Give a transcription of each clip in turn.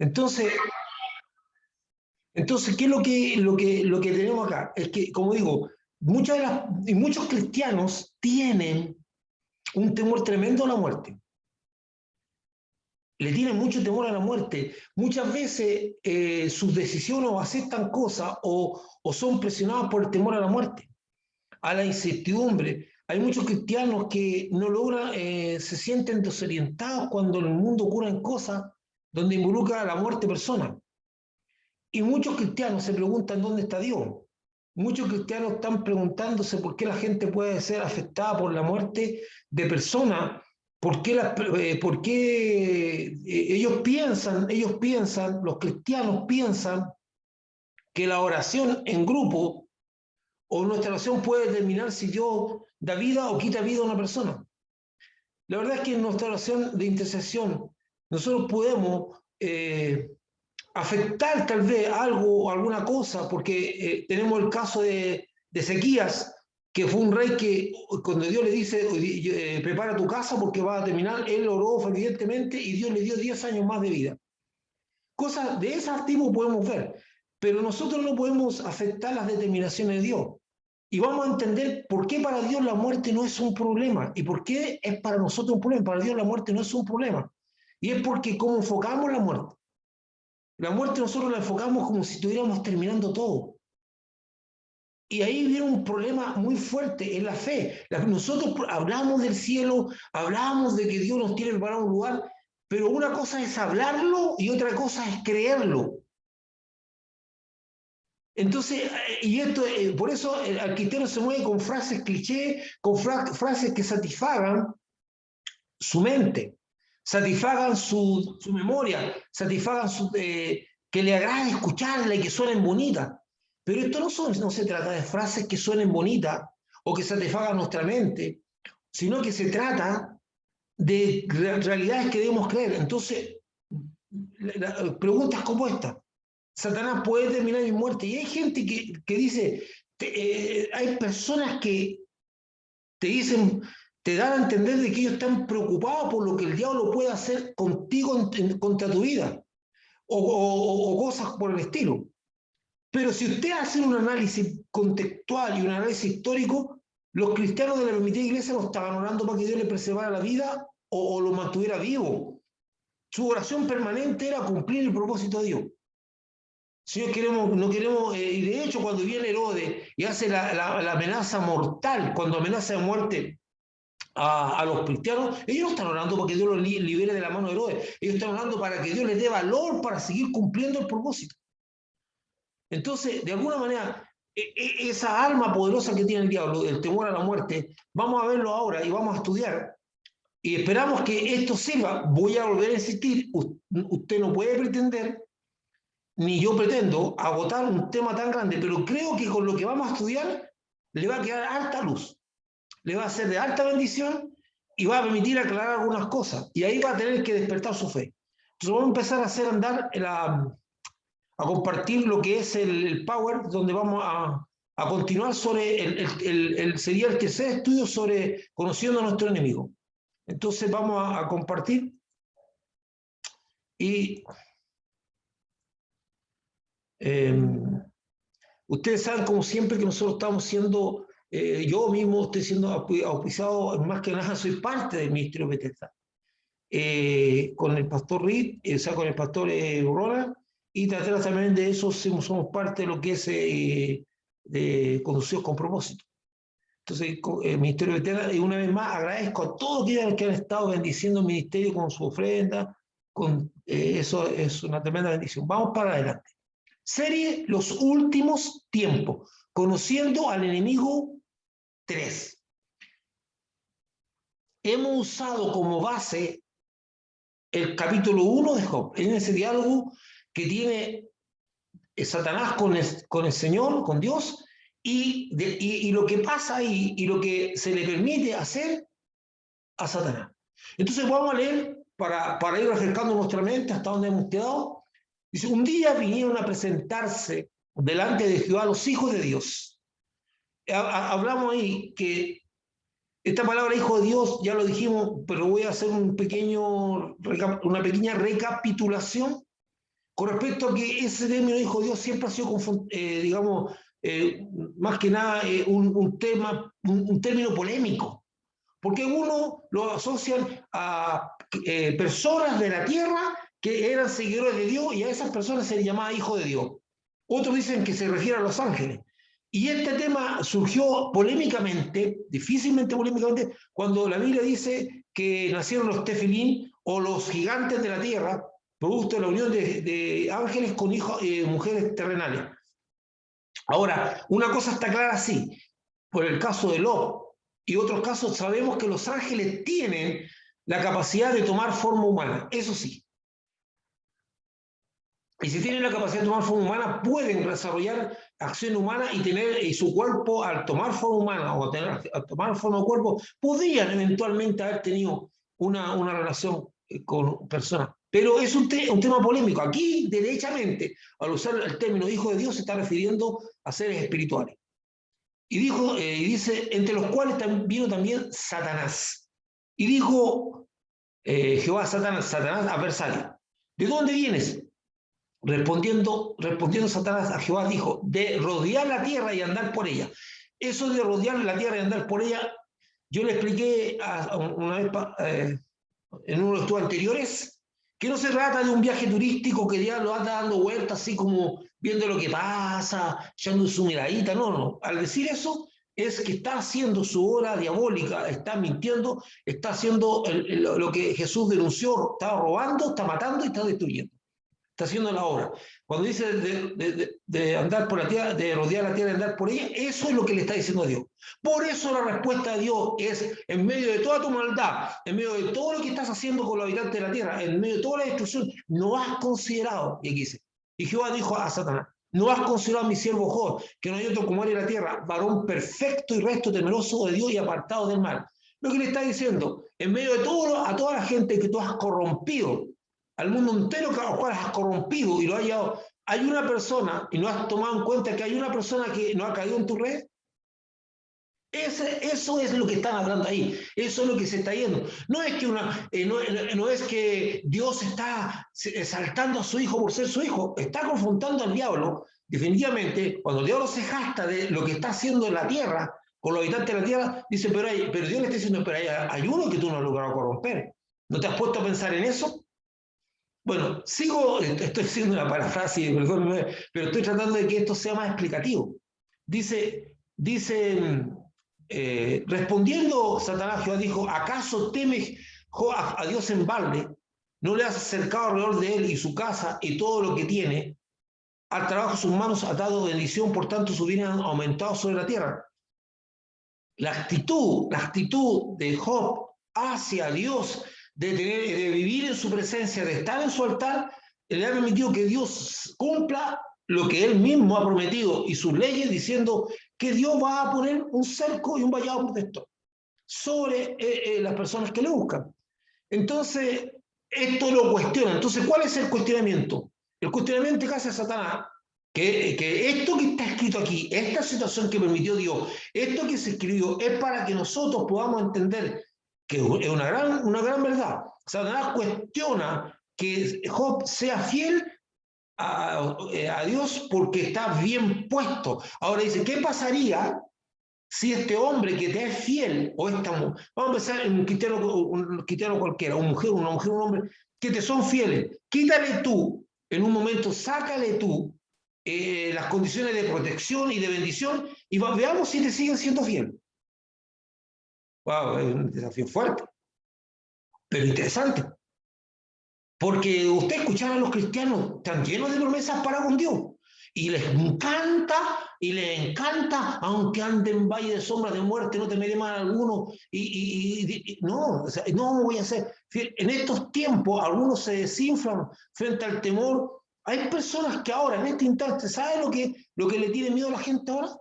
Entonces, ¿qué es lo que tenemos acá? Es que, como digo, muchos cristianos tienen un temor tremendo a la muerte. Le tienen mucho temor a la muerte. Muchas veces sus decisiones o aceptan cosas o son presionados por el temor a la muerte, a la incertidumbre. Hay muchos cristianos que no logran, se sienten desorientados cuando en el mundo ocurren cosas donde involucra a la muerte persona. Y muchos cristianos se preguntan dónde está Dios. Muchos cristianos están preguntándose por qué la gente puede ser afectada por la muerte de personas, por qué ellos piensan, los cristianos piensan que la oración en grupo o nuestra oración puede determinar si Dios da vida o quita vida a una persona. La verdad es que en nuestra oración de intercesión nosotros podemos afectar tal vez algo o alguna cosa, porque tenemos el caso de Ezequías, que fue un rey que cuando Dios le dice, prepara tu casa porque va a terminar, él oró fervientemente y Dios le dio 10 años más de vida. Cosas de ese tipo podemos ver, pero nosotros no podemos afectar las determinaciones de Dios. Y vamos a entender por qué para Dios la muerte no es un problema y por qué es para nosotros un problema. Para Dios la muerte no es un problema. Y es porque cómo enfocamos la muerte. La muerte nosotros la enfocamos como si estuviéramos terminando todo. Y ahí viene un problema muy fuerte en la fe. Nosotros hablamos del cielo, hablamos de que Dios nos tiene preparado un lugar, pero una cosa es hablarlo y otra cosa es creerlo. Entonces, y esto, por eso el cristiano se mueve con frases cliché, con frases que satisfagan su mente, satisfagan su memoria, satisfagan que le agrade escucharla y que suenen bonitas. Pero esto no se trata de frases que suenen bonitas o que satisfagan nuestra mente, sino que se trata de realidades que debemos creer. Entonces, preguntas como esta. Satanás puede terminar mi muerte. Y hay gente que dice, hay personas que te dicen, te dan a entender de que ellos están preocupados por lo que el diablo puede hacer contigo contra tu vida, o cosas por el estilo. Pero si usted hace un análisis contextual y un análisis histórico, los cristianos de la primitiva iglesia no estaban orando para que Dios le preservara la vida o lo mantuviera vivo. Su oración permanente era cumplir el propósito de Dios. Si no queremos, y de hecho cuando viene Herodes y hace la amenaza mortal, cuando amenaza de muerte a los cristianos, ellos no están orando para que Dios los libere de la mano de Herodes, ellos están orando para que Dios les dé valor para seguir cumpliendo el propósito. Entonces, de alguna manera, esa alma poderosa que tiene el diablo, el temor a la muerte, vamos a verlo ahora y vamos a estudiar. Y esperamos que esto sirva. Voy a volver a insistir, usted no puede pretender, ni yo pretendo, agotar un tema tan grande, pero creo que con lo que vamos a estudiar le va a quedar alta luz, le va a ser de alta bendición y va a permitir aclarar algunas cosas. Y ahí va a tener que despertar su fe. Entonces vamos a empezar a hacer andar a compartir lo que es el Power, donde vamos a continuar sobre, sería el tercer estudio sobre conociendo a nuestro enemigo. Entonces vamos a compartir y ustedes saben como siempre que nosotros estamos siendo, yo mismo estoy siendo auspiciado, más que nada soy parte del Ministerio Bethesda, con el pastor Reed, o sea, con el pastor Ronald, y detrás también de eso somos parte de lo que es Conducidos con Propósito. Entonces, el Ministerio Bethesda, y una vez más agradezco a todos aquellos que han estado bendiciendo el ministerio con su ofrenda, eso es una tremenda bendición. Vamos para adelante. Serie Los Últimos Tiempos, conociendo al enemigo 3. Hemos usado como base el capítulo 1 de Job, en ese diálogo que tiene Satanás con el Señor, con Dios, y lo que pasa ahí y lo que se le permite hacer a Satanás. Entonces vamos a leer para ir refrescando nuestra mente hasta donde hemos quedado. Dice, un día vinieron a presentarse delante de Jehová los hijos de Dios. Hablamos ahí que esta palabra hijo de Dios, ya lo dijimos, pero voy a hacer una pequeña recapitulación. con respecto a que ese término hijo de Dios siempre ha sido, digamos, más que nada un término polémico, porque uno lo asocian a personas de la tierra que eran seguidores de Dios, y a esas personas se les llamaba hijo de Dios. Otros dicen que se refiere a los ángeles. Y este tema surgió polémicamente, difícilmente polémicamente, cuando la Biblia dice que nacieron los tefilín o los gigantes de la tierra, producto de la unión de ángeles con mujeres terrenales. Ahora, una cosa está clara, sí, por el caso de Lot y otros casos sabemos que los ángeles tienen la capacidad de tomar forma humana, eso sí. Y si tienen la capacidad de tomar forma humana, pueden desarrollar acción humana y tener su cuerpo, al tomar forma humana o al tomar forma de cuerpo, podrían eventualmente haber tenido una relación con personas. Pero es un tema polémico. Aquí, derechamente, al usar el término hijo de Dios, se está refiriendo a seres espirituales. Y dice, entre los cuales vino también Satanás. Y dijo Jehová a Satanás, adversario, ¿de dónde vienes? Respondiendo Satanás a Jehová, dijo, de rodear la tierra y andar por ella. Eso de rodear la tierra y andar por ella, yo le expliqué una vez en uno de los estudios anteriores, que no se trata de un viaje turístico que ya lo anda dando vueltas así como viendo lo que pasa, echando su miradita, no. Al decir eso, es que está haciendo su obra diabólica, está mintiendo, está haciendo lo que Jesús denunció, está robando, está matando y está destruyendo. Está haciendo la obra. Cuando dice de andar por la tierra, de rodear la tierra y andar por ella, eso es lo que le está diciendo a Dios. Por eso la respuesta de Dios es, en medio de toda tu maldad, en medio de todo lo que estás haciendo con los habitantes de la tierra, en medio de toda la destrucción, no has considerado, y aquí dice, y Jehová dijo a Satanás, no has considerado a mi siervo Job, que no hay otro como él en la tierra, varón perfecto y resto temeroso de Dios y apartado del mal. Lo que le está diciendo, en medio de todo, a toda la gente que tú has corrompido, al mundo entero que a los cuales has corrompido y lo has llevado, hay una persona, y no has tomado en cuenta que hay una persona que no ha caído en tu red. Eso es lo que están hablando ahí, eso es lo que se está yendo. No es que, no es que Dios está exaltando a su hijo por ser su hijo, está confrontando al diablo. Definitivamente, cuando el diablo se jacta de lo que está haciendo en la tierra, con los habitantes de la tierra, dice, pero Dios le está diciendo, pero hay uno que tú no has logrado corromper. ¿No te has puesto a pensar en eso? Bueno, estoy haciendo una parafrasis, pero estoy tratando de que esto sea más explicativo. Dice respondiendo Satanás, Jehová dijo, ¿acaso temes a Dios en balde? ¿No le has acercado alrededor de él y su casa y todo lo que tiene? Al trabajo de sus manos ha dado bendición, por tanto su bien ha aumentado sobre la tierra. La actitud de Job hacia Dios, de vivir en su presencia, de estar en su altar, le ha permitido que Dios cumpla lo que él mismo ha prometido y sus leyes, diciendo que Dios va a poner un cerco y un vallado protector sobre las personas que le buscan. Entonces, esto lo cuestiona. Entonces, ¿cuál es el cuestionamiento? El cuestionamiento que hace Satanás, que esto que está escrito aquí, esta situación que permitió Dios, esto que se escribió, es para que nosotros podamos entender que es una gran verdad. Satanás cuestiona que Job sea fiel a Dios porque está bien puesto. Ahora dice, ¿qué pasaría si este hombre que te es fiel, o esta mujer, vamos a empezar en un cristiano cualquiera, una mujer, un hombre, que te son fieles, quítale tú, en un momento, sácale tú las condiciones de protección y de bendición, y veamos si te siguen siendo fieles. Wow, es un desafío fuerte, pero interesante. Porque usted escuchaba a los cristianos, están llenos de promesas para con Dios. Y les encanta, aunque anden en valle de sombra de muerte, no temeré mal alguno. No, o sea, no voy a ser. En estos tiempos, algunos se desinflan frente al temor. Hay personas que ahora, en este instante, ¿sabe lo que le tiene miedo a la gente ahora?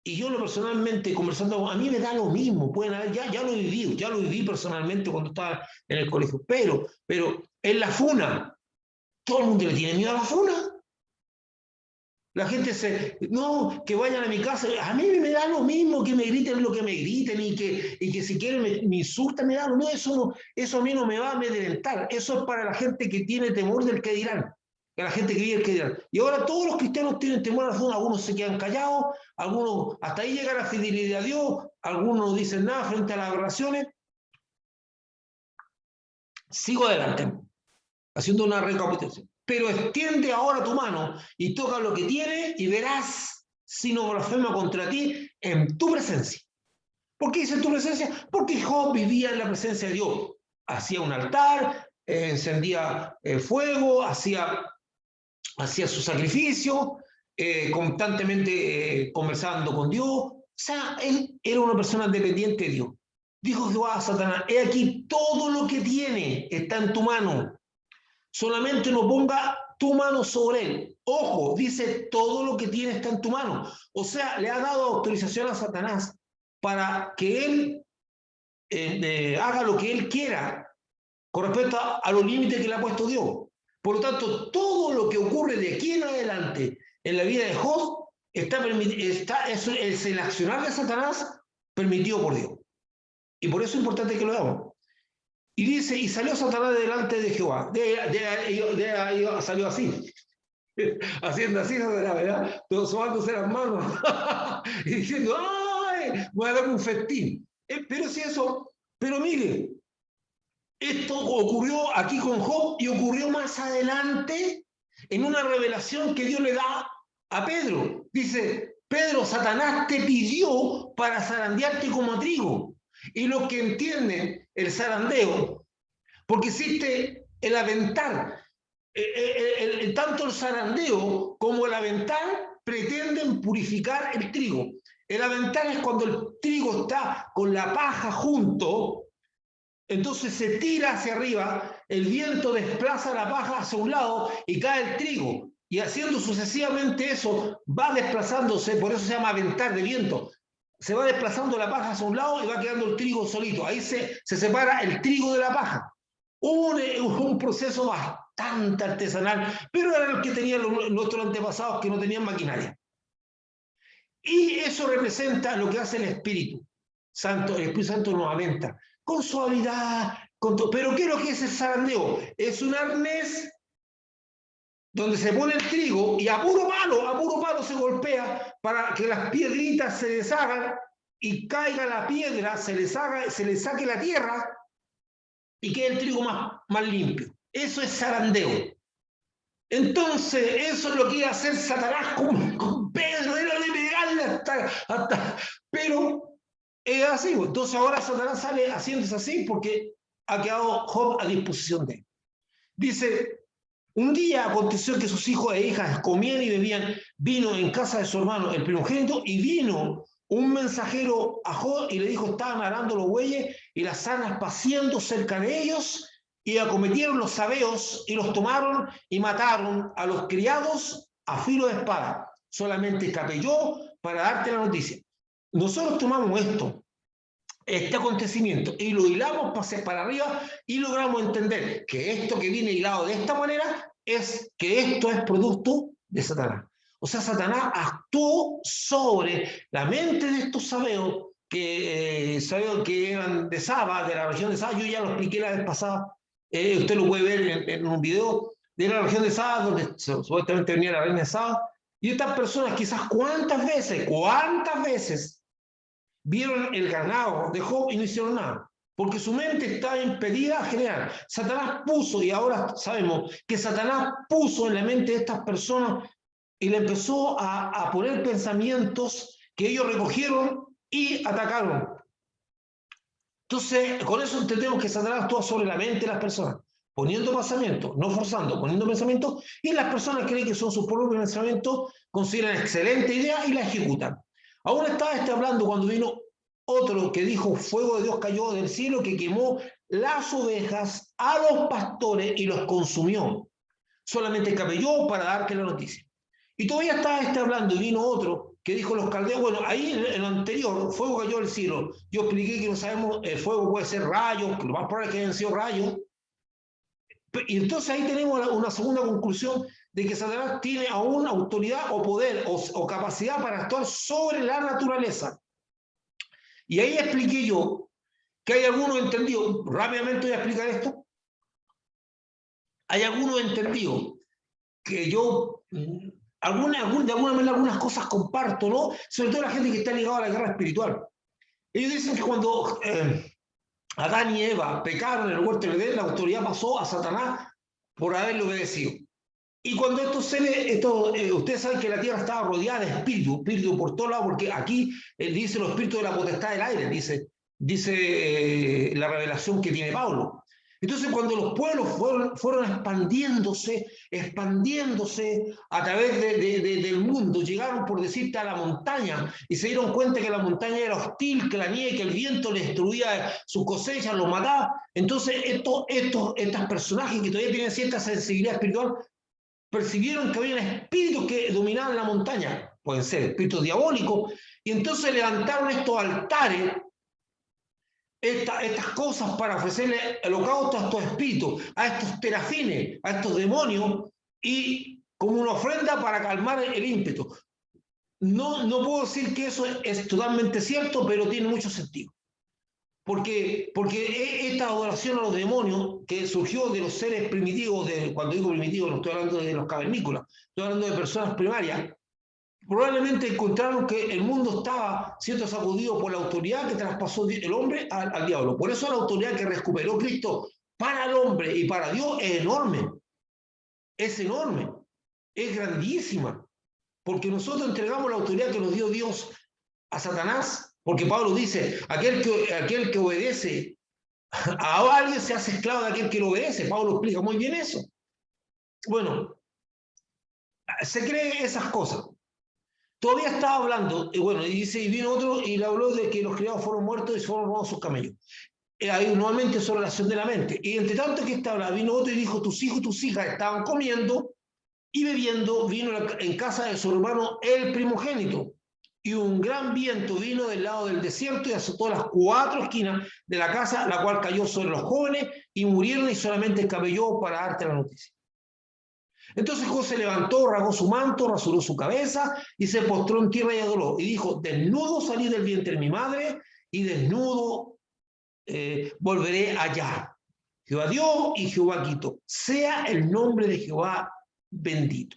Y yo personalmente, conversando, a mí me da lo mismo, pueden haber, ya lo viví personalmente cuando estaba en el colegio, pero en la funa, todo el mundo le tiene miedo a la funa. La gente no, que vayan a mi casa, a mí me da lo mismo que me griten lo que me griten y que si quieren me insultan, me da lo mismo, eso a mí no me va a amedrentar, eso es para la gente que tiene temor del que dirán. que la gente creía que eran. Y ahora todos los cristianos tienen temor a Dios, algunos se quedan callados, algunos hasta ahí llega la fidelidad a Dios, algunos no dicen nada frente a las aberraciones. Sigo adelante, haciendo una recapitulación. Pero extiende ahora tu mano y toca lo que tiene y verás si no blasfema contra ti en tu presencia. ¿Por qué dice en tu presencia? Porque Job vivía en la presencia de Dios. Hacía un altar, encendía fuego, hacía su sacrificio, constantemente conversando con Dios. O sea, él era una persona dependiente de Dios. Dijo Jehová a Satanás, he aquí todo lo que tiene está en tu mano. Solamente no ponga tu mano sobre él. Ojo, dice todo lo que tiene está en tu mano. O sea, le ha dado autorización a Satanás para que él haga lo que él quiera con respecto a los límites que le ha puesto Dios. Por lo tanto, todo lo que ocurre de aquí en adelante en la vida de Job es el accionar de Satanás permitido por Dios. Y por eso es importante que lo hagamos. Y dice, y salió Satanás delante de Jehová. Salió así. Haciendo así, ¿verdad? Todos sobándose las manos. Y diciendo, ¡ay! Voy a dar un festín. Pero si eso, pero mire, esto ocurrió aquí con Job y ocurrió más adelante en una revelación que Dios le da a Pedro. Dice, Pedro, Satanás te pidió para zarandearte como a trigo. Y los que entienden el zarandeo, porque existe el aventar, tanto el zarandeo como el aventar pretenden purificar el trigo. El aventar es cuando el trigo está con la paja junto, entonces se tira hacia arriba, el viento desplaza la paja hacia un lado y cae el trigo. Y haciendo sucesivamente eso, va desplazándose, por eso se llama aventar de viento. Se va desplazando la paja hacia un lado y va quedando el trigo solito. Ahí se separa el trigo de la paja. Un proceso bastante artesanal, pero era el que tenían nuestros antepasados que no tenían maquinaria. Y eso representa lo que hace el Espíritu Santo. El Espíritu Santo nos aumenta con suavidad, pero ¿qué es lo que es el zarandeo? Es un arnés donde se pone el trigo y a puro palo se golpea para que las piedritas se deshagan y caiga la piedra, se le saque la tierra y quede el trigo más limpio. Eso es zarandeo. Entonces, eso es lo que iba a hacer Satanás con Pedro, era de pegarle hasta... Pero es así. Entonces ahora Satanás sale haciéndose así porque ha quedado Job a disposición de él. Dice, un día aconteció que sus hijos e hijas comían y bebían vino en casa de su hermano, el primogénito, y vino un mensajero a Job y le dijo, estaban arando los bueyes y las asnas paciendo cerca de ellos, y acometieron los sabeos y los tomaron y mataron a los criados a filo de espada. Solamente escapé yo para darte la noticia. Nosotros tomamos este acontecimiento y lo hilamos para arriba y logramos entender que esto que viene hilado de esta manera es que esto es producto de Satanás. O sea, Satanás actuó sobre la mente de estos sabeos que eran de Saba, de la región de Saba. Yo ya lo expliqué la vez pasada. Usted lo puede ver en un video de la región de Saba, donde supuestamente venía la reina de Saba. Y estas personas quizás cuántas veces vieron el ganado de Job y no hicieron nada, porque su mente estaba impedida a generar. Satanás puso, y ahora sabemos que Satanás puso en la mente de estas personas y le empezó a poner pensamientos que ellos recogieron y atacaron. Entonces, con eso entendemos que Satanás actúa sobre la mente de las personas, poniendo pensamientos, no forzando, poniendo pensamientos, y las personas creen que son sus propios pensamientos, consideran excelente idea y la ejecutan. Aún estaba hablando cuando vino otro que dijo, fuego de Dios cayó del cielo que quemó las ovejas a los pastores y los consumió. Solamente escapé yo para darte la noticia. Y todavía estaba hablando y vino otro que dijo los caldeos, bueno, ahí en lo anterior, fuego cayó del cielo. Yo expliqué que no sabemos, el fuego puede ser rayos, que lo más probable es que hayan sido rayos. Y entonces ahí tenemos una segunda conclusión de que Satanás tiene aún autoridad o poder o capacidad para actuar sobre la naturaleza. Y ahí expliqué yo que hay algunos entendidos, rápidamente voy a explicar esto, hay algunos entendidos que yo de alguna manera algunas cosas comparto, ¿no? Sobre todo la gente que está ligada a la guerra espiritual. Ellos dicen que cuando Adán y Eva pecaron en el huerto de Edén, la autoridad pasó a Satanás por haberle obedecido. Y cuando estos seres, ustedes saben que la tierra estaba rodeada de espíritus por todos lados, porque aquí dice los espíritus de la potestad del aire, dice la revelación que tiene Pablo. Entonces, cuando los pueblos fueron expandiéndose a través del mundo, llegaron, por decirte, a la montaña y se dieron cuenta que la montaña era hostil, que la nieve, que el viento les destruía sus cosechas, los mataba. Entonces, estos personajes que todavía tienen cierta sensibilidad espiritual percibieron que había espíritus que dominaban la montaña, pueden ser espíritus diabólicos, y entonces levantaron estos altares, estas cosas para ofrecerle holocausto a estos espíritus, a estos terafines, a estos demonios, y como una ofrenda para calmar el ímpetu. No puedo decir que eso es totalmente cierto, pero tiene mucho sentido. Porque esta adoración a los demonios que surgió de los seres primitivos, cuando digo primitivos no estoy hablando de los cavernícolas, estoy hablando de personas primarias, probablemente encontraron que el mundo estaba siendo sacudido por la autoridad que traspasó el hombre al diablo. Por eso la autoridad que recuperó Cristo para el hombre y para Dios es enorme, es grandísima, porque nosotros entregamos la autoridad que nos dio Dios a Satanás. Porque Pablo dice, aquel que obedece a alguien se hace esclavo de aquel que lo obedece. Pablo explica muy bien eso. Bueno, se cree esas cosas. Todavía estaba hablando, y dice, y vino otro y le habló de que los criados fueron muertos y fueron robados sus camellos. Hay nuevamente esa relación de la mente. Y entre tanto que estaba, vino otro y dijo, tus hijos y tus hijas estaban comiendo y bebiendo, vino en casa de su hermano el primogénito. Y un gran viento vino del lado del desierto y azotó las 4 esquinas de la casa, la cual cayó sobre los jóvenes y murieron, y solamente escabelló para darte la noticia. Entonces José levantó, rasgó su manto, rasuró su cabeza y se postró en tierra y adoró. Y dijo, desnudo salí del vientre de mi madre y desnudo volveré allá. Jehová dio y Jehová quitó. Sea el nombre de Jehová bendito.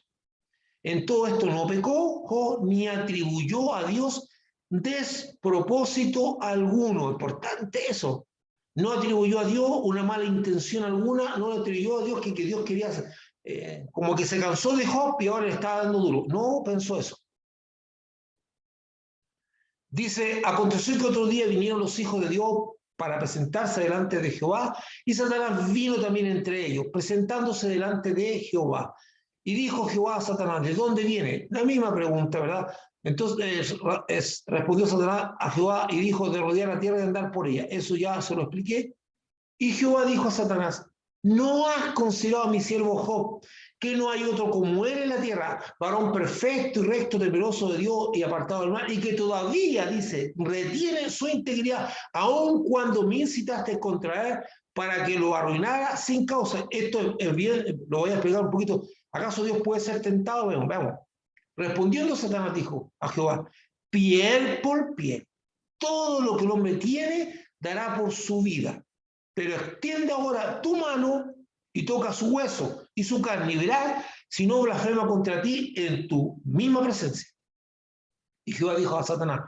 En todo esto no pecó ni atribuyó a Dios despropósito alguno. Importante eso. No atribuyó a Dios una mala intención alguna, no atribuyó a Dios que Dios quería, como que se cansó de Job y ahora le estaba dando duro. No pensó eso. Dice, aconteció que otro día vinieron los hijos de Dios para presentarse delante de Jehová, y Satanás vino también entre ellos, presentándose delante de Jehová. Y dijo Jehová a Satanás, ¿de dónde viene? La misma pregunta, ¿verdad? Entonces respondió Satanás a Jehová y dijo, de rodear la tierra y de andar por ella. Eso ya se lo expliqué. Y Jehová dijo a Satanás, ¿no has considerado a mi siervo Job, que no hay otro como él en la tierra, varón perfecto y recto, temeroso de Dios y apartado del mal, y que todavía, dice, retiene su integridad, aun cuando me incitaste contra él para que lo arruinara sin causa? Esto es bien, lo voy a explicar un poquito. ¿Acaso Dios puede ser tentado? Veamos. Respondiendo Satanás dijo a Jehová, piel por piel, todo lo que el hombre tiene dará por su vida. Pero extiende ahora tu mano y toca su hueso y su carne, y verás si no blasfema contra ti en tu misma presencia. Y Jehová dijo a Satanás,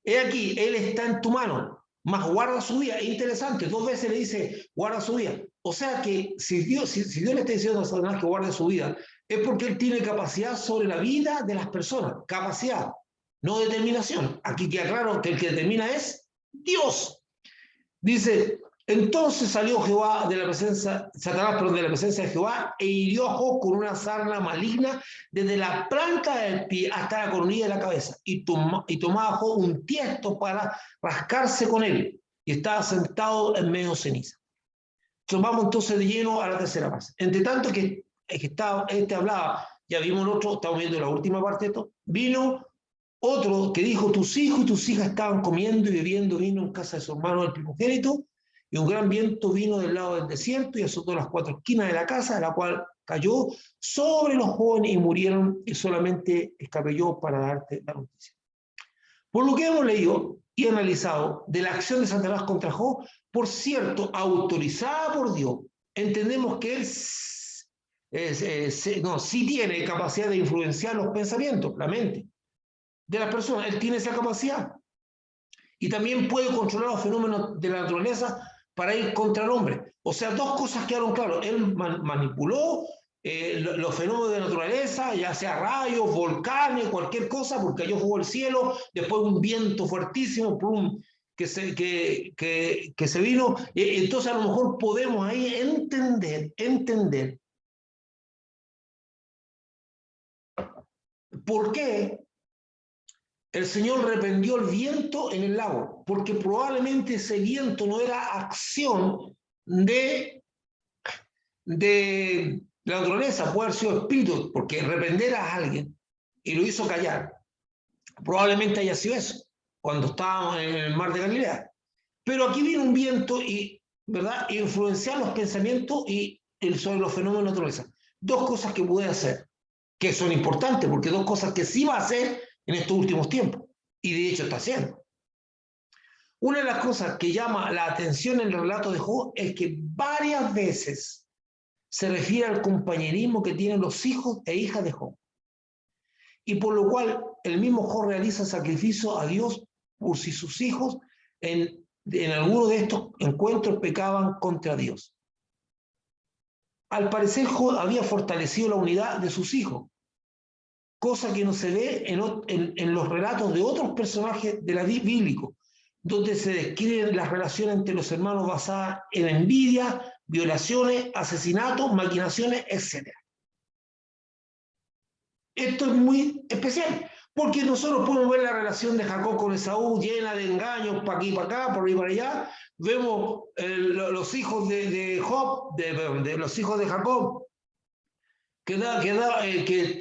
he aquí, él está en tu mano, mas guarda su vida. Es interesante, 2 veces le dice, guarda su vida. O sea que si Dios le está diciendo a Satanás que guarde su vida, es porque él tiene capacidad sobre la vida de las personas. Capacidad, no determinación. Aquí queda claro que el que determina es Dios. Dice, entonces salió Satanás de la presencia de Jehová, e hirió a Job con una sarna maligna desde la planta del pie hasta la coronilla de la cabeza. Y tomaba Job un tiesto para rascarse con él, y estaba sentado en medio de ceniza. Vamos entonces de lleno a la tercera fase. Entre tanto que hablaba, ya vimos el otro, estamos viendo la última parte de esto, vino otro que dijo, tus hijos y tus hijas estaban comiendo y bebiendo vino en casa de su hermano el primogénito, y un gran viento vino del lado del desierto y azotó las 4 esquinas de la casa, la cual cayó sobre los jóvenes y murieron, y solamente escapelló para darte la noticia. Por lo que hemos leído y analizado de la acción de Satanás contra Job, por cierto, autorizada por Dios, entendemos que él no, sí tiene capacidad de influenciar los pensamientos, la mente de las personas. Él tiene esa capacidad. Y también puede controlar los fenómenos de la naturaleza para ir contra el hombre. O sea, dos cosas quedaron claras. Él manipuló los fenómenos de la naturaleza, ya sea rayos, volcanes, cualquier cosa, porque cayó fuego del cielo, después un viento fuertísimo, plum, que se vino. Entonces a lo mejor podemos ahí entender por qué el Señor reprendió el viento en el lago, porque probablemente ese viento no era acción de la naturaleza, puede haber sido espíritu, porque reprender a alguien y lo hizo callar. Probablemente haya sido eso, cuando estábamos en el mar de Galilea. Pero aquí viene un viento y, ¿verdad?, influenciar los pensamientos y sobre los fenómenos de la naturaleza. Dos cosas que puede hacer, que son importantes, porque dos cosas que sí va a hacer en estos últimos tiempos, y de hecho está haciendo. Una de las cosas que llama la atención en el relato de Job es que varias veces se refiere al compañerismo que tienen los hijos e hijas de Job, y por lo cual el mismo Job realiza sacrificio a Dios por si sus hijos en alguno de estos encuentros pecaban contra Dios. Al parecer Job había fortalecido la unidad de sus hijos, cosa que no se ve en los relatos de otros personajes de la bíblica, donde se describen las relaciones entre los hermanos basadas en envidia, violaciones, asesinatos, maquinaciones, etc. Esto es muy especial, porque nosotros podemos ver la relación de Jacob con Esaú llena de engaños, para aquí, para acá, por ahí, para allá. Vemos los hijos de Job, de los hijos de Jacob, que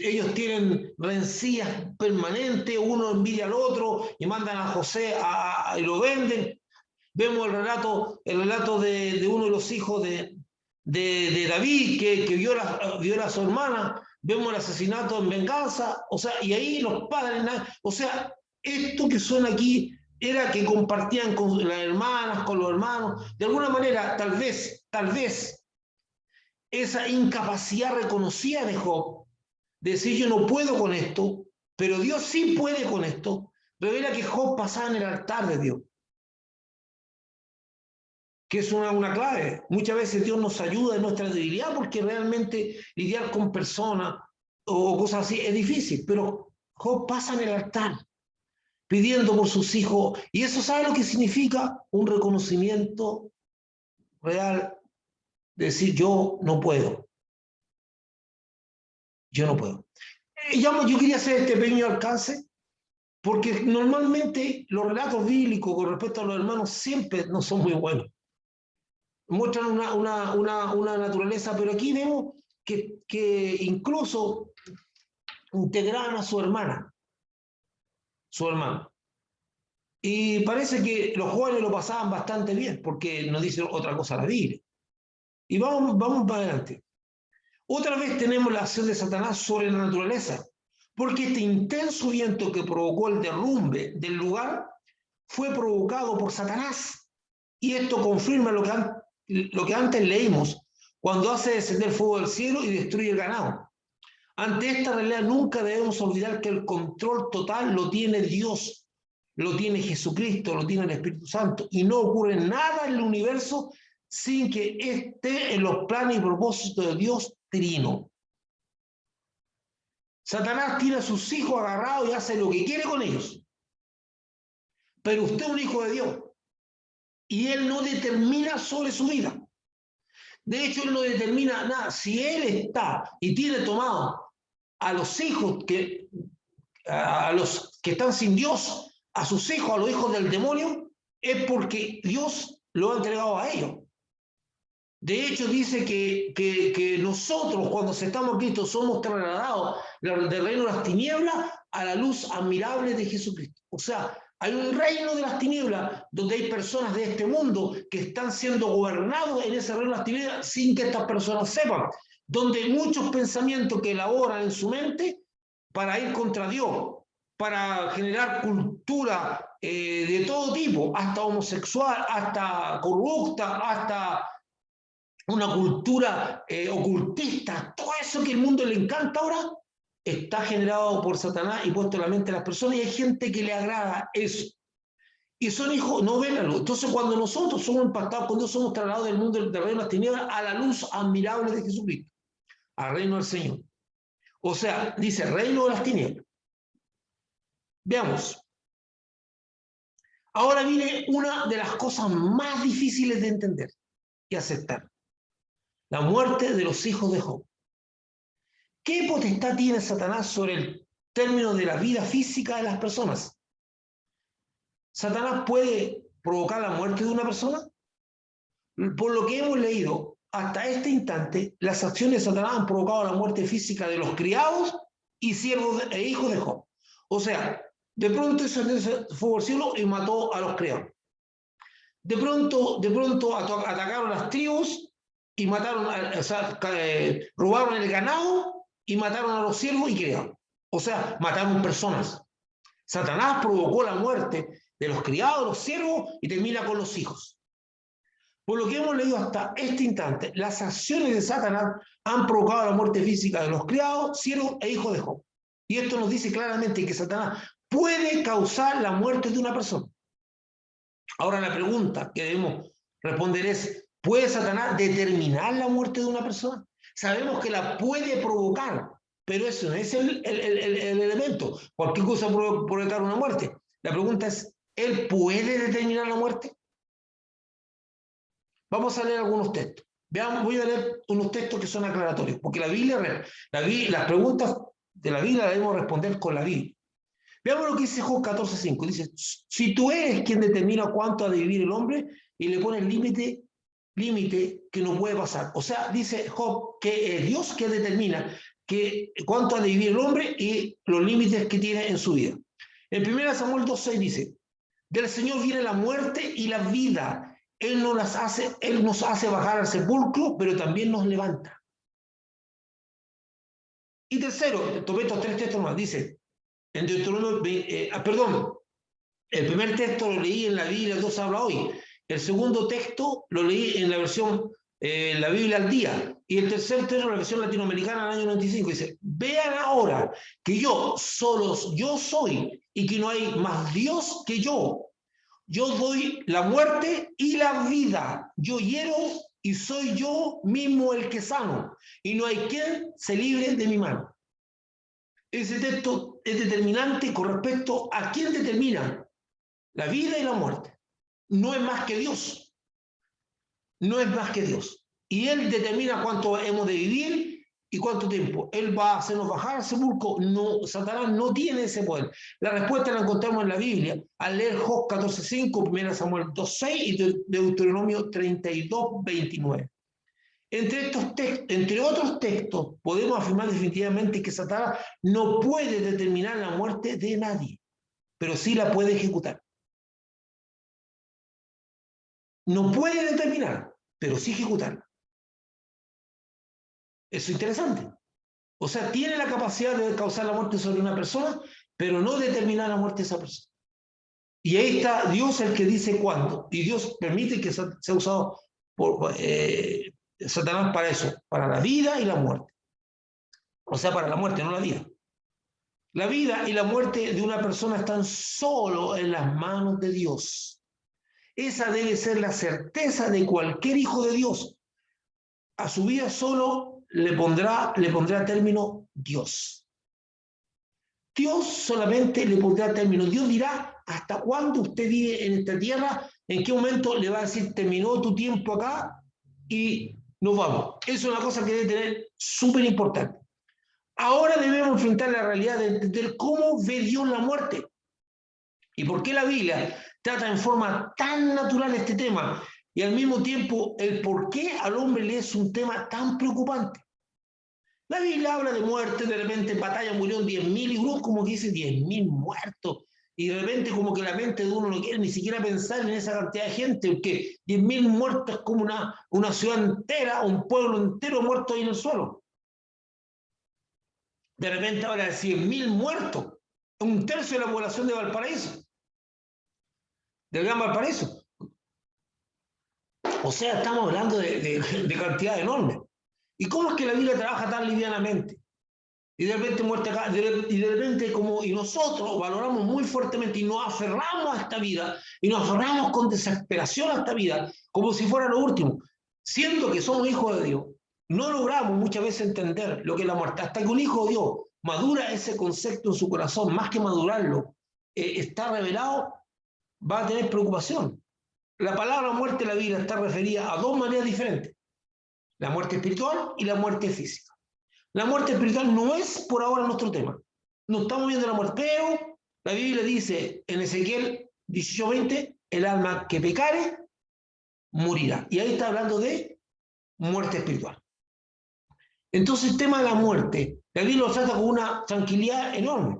ellos tienen rencillas permanentes, uno envidia al otro y mandan a José y lo venden. Vemos el relato de uno de los hijos de David que viola a su hermana. Vemos el asesinato en venganza, o sea, y ahí los padres, o sea, esto que suena aquí era que compartían con las hermanas, con los hermanos, de alguna manera, tal vez, esa incapacidad reconocida de Job, de decir yo no puedo con esto, pero Dios sí puede con esto, revela que Job pasaba en el altar de Dios, que es una clave. Muchas veces Dios nos ayuda en nuestra debilidad porque realmente lidiar con personas o cosas así es difícil, pero Job pasa en el altar pidiendo por sus hijos, y eso, ¿sabe lo que significa? Un reconocimiento real, de decir yo no puedo. Yo quería hacer este pequeño alcance porque normalmente los relatos bíblicos con respecto a los hermanos siempre no son muy buenos. Muestran una naturaleza, pero aquí vemos que incluso integraban a su hermano. Y parece que los jóvenes lo pasaban bastante bien, porque no dice otra cosa la Biblia. Y vamos para adelante. Otra vez tenemos la acción de Satanás sobre la naturaleza, porque este intenso viento que provocó el derrumbe del lugar fue provocado por Satanás. Y esto confirma lo que antes leímos, cuando hace descender fuego del cielo y destruye el ganado. Ante esta realidad nunca debemos olvidar que el control total lo tiene Dios, lo tiene Jesucristo, lo tiene el Espíritu Santo, y no ocurre nada en el universo sin que esté en los planes y propósitos de Dios trino. Satanás tiene a sus hijos agarrados y hace lo que quiere con ellos. Pero usted es un hijo de Dios y él no determina sobre su vida. De hecho, él no determina nada. Si él está y tiene tomado a los hijos a los que están sin Dios, a sus hijos, a los hijos del demonio, es porque Dios lo ha entregado a ellos. De hecho, dice que nosotros, cuando aceptamos a Cristo, somos trasladados del reino de las tinieblas a la luz admirable de Jesucristo. O sea, hay un reino de las tinieblas donde hay personas de este mundo que están siendo gobernados en ese reino de las tinieblas sin que estas personas sepan, donde hay muchos pensamientos que elaboran en su mente para ir contra Dios, para generar cultura de todo tipo, hasta homosexual, hasta corrupta, hasta una cultura ocultista, todo eso que el mundo le encanta ahora, está generado por Satanás y puesto en la mente de las personas, y hay gente que le agrada eso. Y son hijos, no ven la luz. Entonces, cuando nosotros somos impactados, cuando somos trasladados del mundo del reino de las tinieblas a la luz admirable de Jesucristo, al reino del Señor. O sea, dice reino de las tinieblas. Veamos. Ahora viene una de las cosas más difíciles de entender y aceptar. La muerte de los hijos de Job. ¿Qué potestad tiene Satanás sobre el término de la vida física de las personas? ¿Satanás puede provocar la muerte de una persona? Por lo que hemos leído, hasta este instante, las acciones de Satanás han provocado la muerte física de los criados y siervos e hijos de Job. O sea, de pronto ese fue al cielo y mató a los criados. De pronto atacaron las tribus y mataron, o sea, robaron el ganado y mataron a los siervos y criados. O sea, mataron personas. Satanás provocó la muerte de los criados, los siervos, y termina con los hijos. Por lo que hemos leído hasta este instante, las acciones de Satanás han provocado la muerte física de los criados, siervos e hijos de Job. Y esto nos dice claramente que Satanás puede causar la muerte de una persona. Ahora la pregunta que debemos responder es, ¿puede Satanás determinar la muerte de una persona? Sabemos que la puede provocar, pero eso no es el elemento. Cualquier cosa puede provocar una muerte. La pregunta es, ¿él puede determinar la muerte? Vamos a leer algunos textos. Veamos, voy a leer unos textos que son aclaratorios, porque las preguntas de la Biblia las debemos responder con la Biblia. Veamos lo que dice Job 14:5. Dice, si tú eres quien determina cuánto ha de vivir el hombre y le pones límite que no puede pasar. O sea, dice Job que es Dios que determina cuánto ha de vivir el hombre y los límites que tiene en su vida. En 1 Samuel 2:6 dice, del Señor viene la muerte y la vida. Él nos hace bajar al sepulcro, pero también nos levanta. Y tercero, tomé estos tres textos más, dice, en Deuteronomio, perdón, el primer texto lo leí en la Biblia, Dios habla hoy. El segundo texto lo leí en la versión, la Biblia al día. Y el tercer texto en la versión latinoamericana del año 95. Dice, vean ahora que yo soy y que no hay más Dios que yo. Yo doy la muerte y la vida. Yo hiero y soy yo mismo el que sano. Y no hay quien se libre de mi mano. Ese texto es determinante con respecto a quién determina la vida y la muerte. No es más que Dios. No es más que Dios. Y Él determina cuánto hemos de vivir y cuánto tiempo. Él va a hacernos bajar al sepulcro. No, Satanás no tiene ese poder. La respuesta la encontramos en la Biblia. Al leer Job 14:5, 1 Samuel 2:6 y Deuteronomio 32:29. Entre otros textos, podemos afirmar definitivamente que Satanás no puede determinar la muerte de nadie, pero sí la puede ejecutar. No puede determinar, pero sí ejecutarla. Eso es interesante. O sea, tiene la capacidad de causar la muerte sobre una persona, pero no determinar la muerte de esa persona. Y ahí está Dios el que dice cuándo. Y Dios permite que sea usado por Satanás para eso, para la vida y la muerte. O sea, para la muerte, no la vida. La vida y la muerte de una persona están solo en las manos de Dios. Esa debe ser la certeza de cualquier hijo de Dios. A su vida solo le pondrá término Dios. Dios solamente le pondrá término. Dios dirá hasta cuándo usted vive en esta tierra, en qué momento le va a decir terminó tu tiempo acá y nos vamos. Eso es una cosa que debe tener súper importante. Ahora debemos enfrentar la realidad de entender cómo ve Dios la muerte y por qué la Biblia trata en forma tan natural este tema y al mismo tiempo el por qué al hombre le es un tema tan preocupante. La Biblia habla de muerte, de repente en batalla murieron 10.000 y uno como que dice 10.000 muertos. Y de repente como que la mente de uno no quiere ni siquiera pensar en esa cantidad de gente, porque 10.000 muertos es como una ciudad entera, un pueblo entero muerto ahí en el suelo. De repente habla de 100.000 muertos, un tercio de la población de Valparaíso, del Gran Valparaíso. O sea, estamos hablando de cantidad enorme. ¿Y cómo es que la Biblia trabaja tan livianamente? Y de repente muerte acá, y de repente y nosotros valoramos muy fuertemente y nos aferramos a esta vida, y nos aferramos con desesperación a esta vida, como si fuera lo último, siendo que somos hijos de Dios. No logramos muchas veces entender lo que es la muerte. Hasta que un hijo de Dios madura ese concepto en su corazón, más que madurarlo, está revelado, va a tener preocupación. La palabra muerte en la Biblia está referida a dos maneras diferentes: la muerte espiritual y la muerte física. La muerte espiritual no es por ahora nuestro tema. No estamos viendo la muerte, pero la Biblia dice en Ezequiel 18:20, el alma que pecare, morirá. Y ahí está hablando de muerte espiritual. Entonces el tema de la muerte, la Biblia lo trata con una tranquilidad enorme.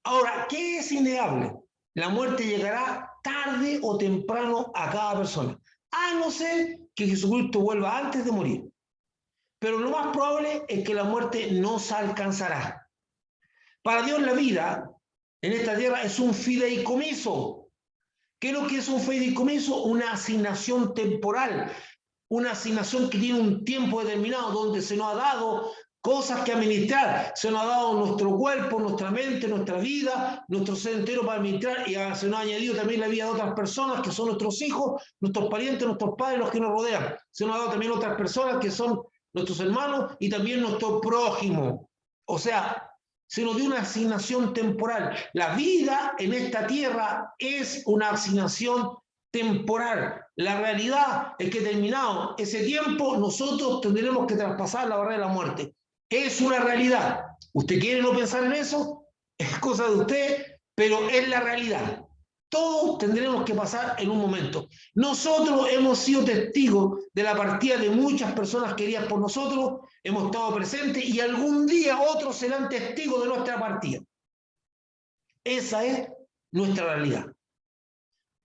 Ahora, ¿qué es innegable? La muerte llegará tarde o temprano a cada persona, a no ser que Jesucristo vuelva antes de morir. Pero lo más probable es que la muerte nos alcanzará. Para Dios la vida en esta tierra es un fideicomiso. ¿Qué es lo que es un fideicomiso? Una asignación temporal, una asignación que tiene un tiempo determinado, donde se nos ha dado cosas que administrar, se nos ha dado nuestro cuerpo, nuestra mente, nuestra vida, nuestro ser entero para administrar, y se nos ha añadido también la vida de otras personas que son nuestros hijos, nuestros parientes, nuestros padres, los que nos rodean. Se nos ha dado también otras personas que son nuestros hermanos y también nuestro prójimo. O sea, se nos dio una asignación temporal. La vida en esta tierra es una asignación temporal. La realidad es que terminado ese tiempo, nosotros tendremos que traspasar la barrera de la muerte. Es una realidad. ¿Usted quiere no pensar en eso? Es cosa de usted, pero es la realidad. Todos tendremos que pasar en un momento. Nosotros hemos sido testigos de la partida de muchas personas queridas por nosotros, hemos estado presentes y algún día otros serán testigos de nuestra partida. Esa es nuestra realidad.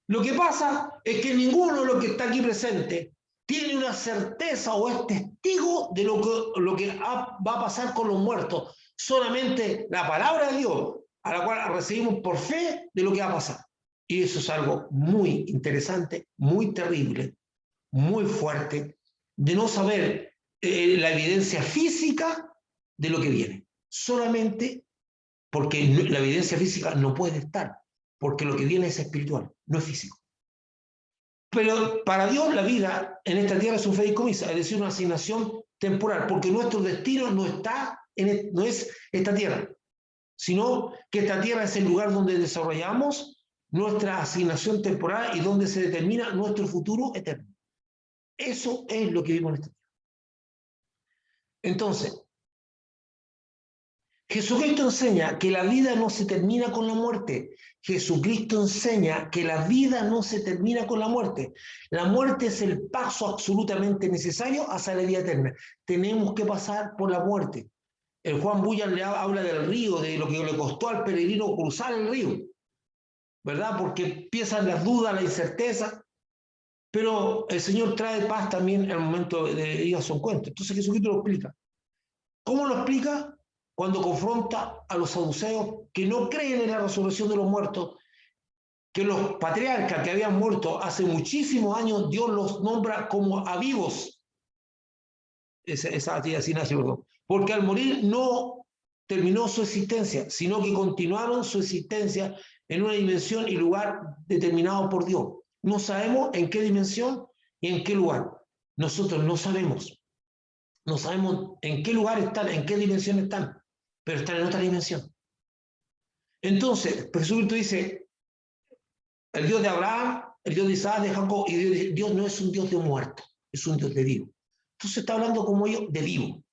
Lo que pasa es que ninguno de los que está aquí presente tiene una certeza o es testigo de lo que va a pasar con los muertos. Solamente la palabra de Dios, a la cual recibimos por fe de lo que va a pasar. Y eso es algo muy interesante, muy terrible, muy fuerte, de no saber la evidencia física de lo que viene. Solamente porque la evidencia física no puede estar, porque lo que viene es espiritual, no es físico. Pero para Dios la vida en esta tierra es un fideicomiso, es decir, una asignación temporal, porque nuestro destino no es esta tierra, sino que esta tierra es el lugar donde desarrollamos nuestra asignación temporal y donde se determina nuestro futuro eterno. Eso es lo que vivimos en esta tierra. Entonces, Jesucristo enseña que la vida no se termina con la muerte. Jesucristo enseña que la vida no se termina con la muerte. La muerte es el paso absolutamente necesario hacia la vida eterna. Tenemos que pasar por la muerte. El Juan Bullan le habla del río, de lo que le costó al peregrino cruzar el río, ¿verdad? Porque empiezan las dudas, la incerteza, pero el Señor trae paz también al momento de ir a su encuentro. Entonces Jesucristo lo explica. ¿Cómo lo explica? Cuando confronta a los saduceos que no creen en la resurrección de los muertos, que los patriarcas que habían muerto hace muchísimos años, Dios los nombra como a vivos. Así nace, perdón. Porque al morir no terminó su existencia, sino que continuaron su existencia en una dimensión y lugar determinado por Dios. No sabemos en qué dimensión y en qué lugar. Nosotros no sabemos. No sabemos en qué lugar están, en qué dimensión están, pero están en otra dimensión. Entonces, Jesucristo dice, el Dios de Abraham, el Dios de Isaac, de Jacob, y Dios no es un Dios de muerto, es un Dios de vivo. Entonces está hablando como yo de vivo.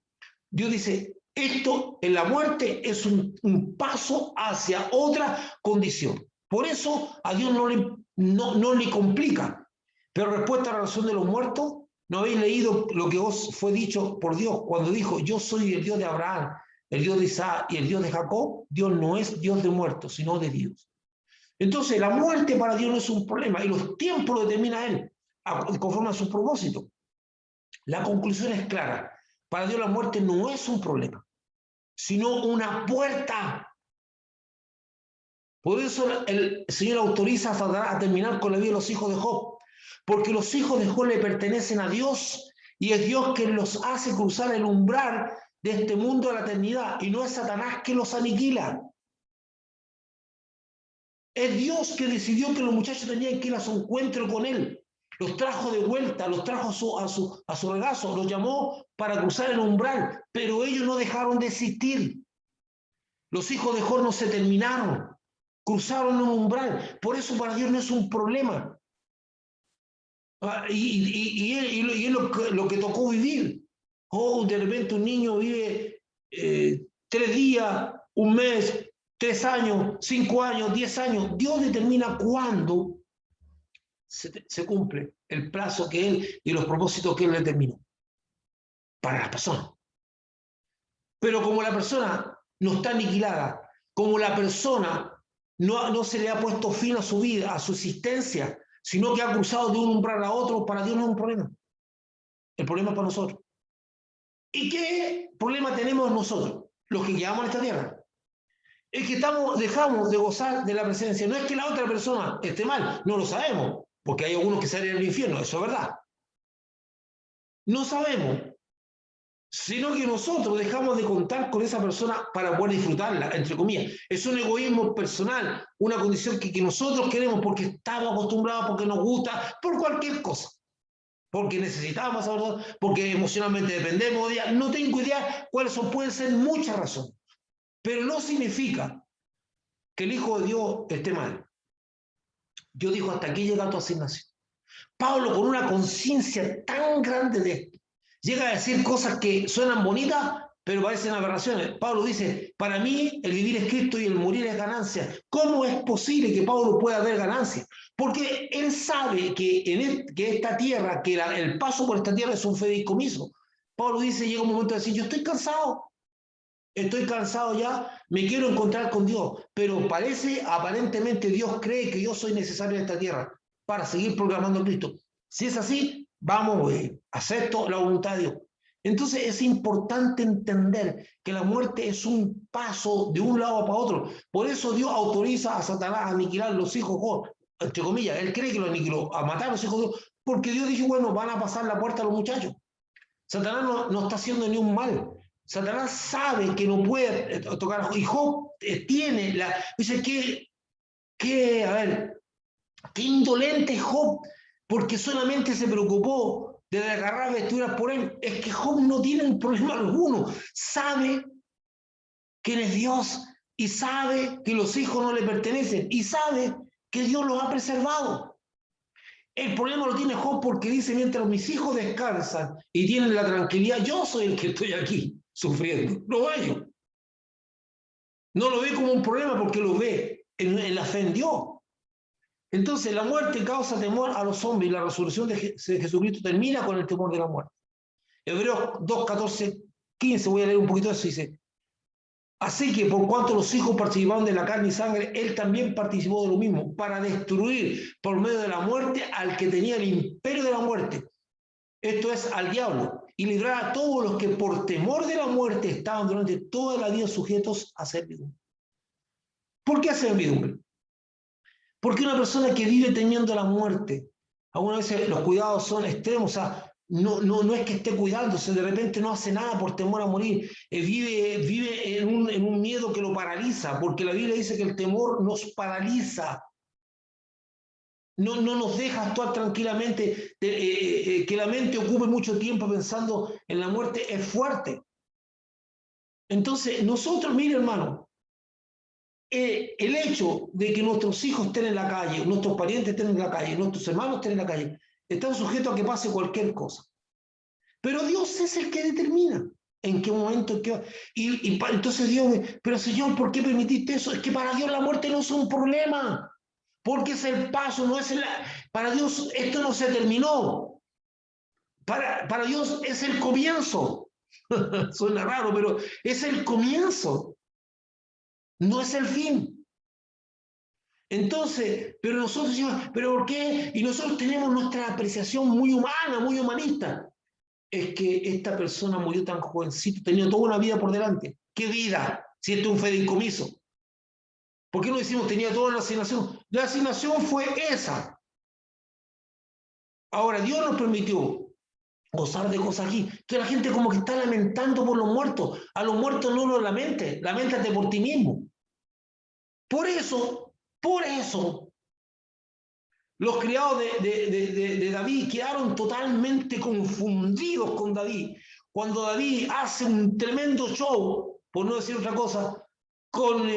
Dios dice, esto en la muerte es un paso hacia otra condición. Por eso a Dios no le complica. Pero respuesta a la relación de los muertos, ¿no habéis leído lo que os fue dicho por Dios cuando dijo, yo soy el Dios de Abraham, el Dios de Isaac y el Dios de Jacob? Dios no es Dios de muertos, sino de vivos. Entonces la muerte para Dios no es un problema y los tiempos lo determina Él conforme a su propósito. La conclusión es clara. Para Dios la muerte no es un problema, sino una puerta. Por eso el Señor autoriza a Satanás a terminar con la vida de los hijos de Job, porque los hijos de Job le pertenecen a Dios y es Dios quien los hace cruzar el umbral de este mundo a la eternidad y no es Satanás que los aniquila. Es Dios que decidió que los muchachos tenían que ir a su encuentro con él. Los trajo de vuelta, los trajo a su regazo, los llamó para cruzar el umbral, pero ellos no dejaron de existir. Los hijos de Job no se terminaron, cruzaron un umbral. Por eso para Dios no es un problema. Y es lo que tocó vivir. De repente un niño vive 3 días, un mes, 3 años, 5 años, 10 años. Dios determina cuándo se cumple el plazo que Él y los propósitos que Él determinó para las personas. Pero como la persona no está aniquilada, como la persona no se le ha puesto fin a su vida, a su existencia, sino que ha cruzado de un umbral a otro, para Dios no es un problema. El problema es para nosotros. ¿Y qué problema tenemos nosotros, los que llevamos a esta tierra? Es que dejamos de gozar de la presencia. No es que la otra persona esté mal, no lo sabemos, porque hay algunos que salen al infierno, eso es verdad. No sabemos, sino que nosotros dejamos de contar con esa persona para poder disfrutarla, entre comillas. Es un egoísmo personal, una condición que nosotros queremos porque estamos acostumbrados, porque nos gusta, por cualquier cosa. Porque necesitamos, porque emocionalmente dependemos de ella. No tengo idea cuáles son, pueden ser muchas razones. Pero no significa que el Hijo de Dios esté mal. Yo digo, hasta aquí llega tu asignación. Pablo, con una conciencia tan grande de esto, llega a decir cosas que suenan bonitas, pero parecen aberraciones. Pablo dice, para mí el vivir es Cristo y el morir es ganancia. ¿Cómo es posible que Pablo pueda ver ganancia? Porque él sabe que esta tierra, que el paso por esta tierra es un fideicomiso. Pablo dice, llega un momento de decir, yo estoy cansado ya, me quiero encontrar con Dios, pero aparentemente Dios cree que yo soy necesario en esta tierra para seguir proclamando a Cristo. Si es así, vamos, acepto la voluntad de Dios. Entonces es importante entender que la muerte es un paso de un lado para otro. Por eso Dios autoriza a Satanás a aniquilar los hijos de Job, entre comillas. Él cree que lo aniquiló, a matar a los hijos de Dios, porque Dios dijo, bueno, van a pasar la puerta a los muchachos. Satanás no está haciendo ni un mal. Satanás sabe que no puede tocar. Y Job tiene la... Dice a ver, qué indolente es Job, porque solamente se preocupó de agarrar vestiduras por él. Es que Job no tiene un problema alguno. Sabe quién es Dios y sabe que los hijos no le pertenecen y sabe que Dios los ha preservado. El problema lo tiene Job porque dice, mientras mis hijos descansan y tienen la tranquilidad, yo soy el que estoy aquí sufriendo, no ellos. No lo ve como un problema porque lo ve en la fe en Dios. Entonces la muerte causa temor a los hombres y la resurrección de Jesucristo termina con el temor de la muerte. Hebreos 2, 14, 15, voy a leer un poquito de eso, dice, así que por cuanto los hijos participaban de la carne y sangre, él también participó de lo mismo, para destruir por medio de la muerte al que tenía el imperio de la muerte, esto es, al diablo, y librar a todos los que por temor de la muerte estaban durante toda la vida sujetos a servidumbre. ¿Por qué a servidumbre? Porque una persona que vive teniendo la muerte, algunas veces los cuidados son extremos, o sea, no es que esté cuidándose, de repente no hace nada por temor a morir, vive en un miedo que lo paraliza, porque la Biblia dice que el temor nos paraliza, no nos deja actuar tranquilamente, que la mente ocupe mucho tiempo pensando en la muerte es fuerte. Entonces, nosotros, mire hermano, el hecho de que nuestros hijos estén en la calle, nuestros parientes estén en la calle, nuestros hermanos estén en la calle, están sujetos a que pase cualquier cosa. Pero Dios es el que determina en qué momento, entonces Dios, pero Señor, ¿por qué permitiste eso? Es que para Dios la muerte no es un problema, porque es el paso, para Dios esto no se terminó. Para Dios es el comienzo. Suena raro, pero es el comienzo. No es el fin. Entonces, pero nosotros decimos, ¿pero por qué? Y nosotros tenemos nuestra apreciación muy humana, muy humanista. Es que esta persona murió tan jovencito, tenía toda una vida por delante. ¿Qué vida? Si esto es un fideicomiso. ¿Por qué no decimos tenía toda la asignación? La asignación fue esa. Ahora, Dios nos permitió gozar de cosas aquí. Entonces la gente como que está lamentando por los muertos. A los muertos no los lamentes, lamentate por ti mismo. Por eso, los criados de David quedaron totalmente confundidos con David. Cuando David hace un tremendo show, por no decir otra cosa, con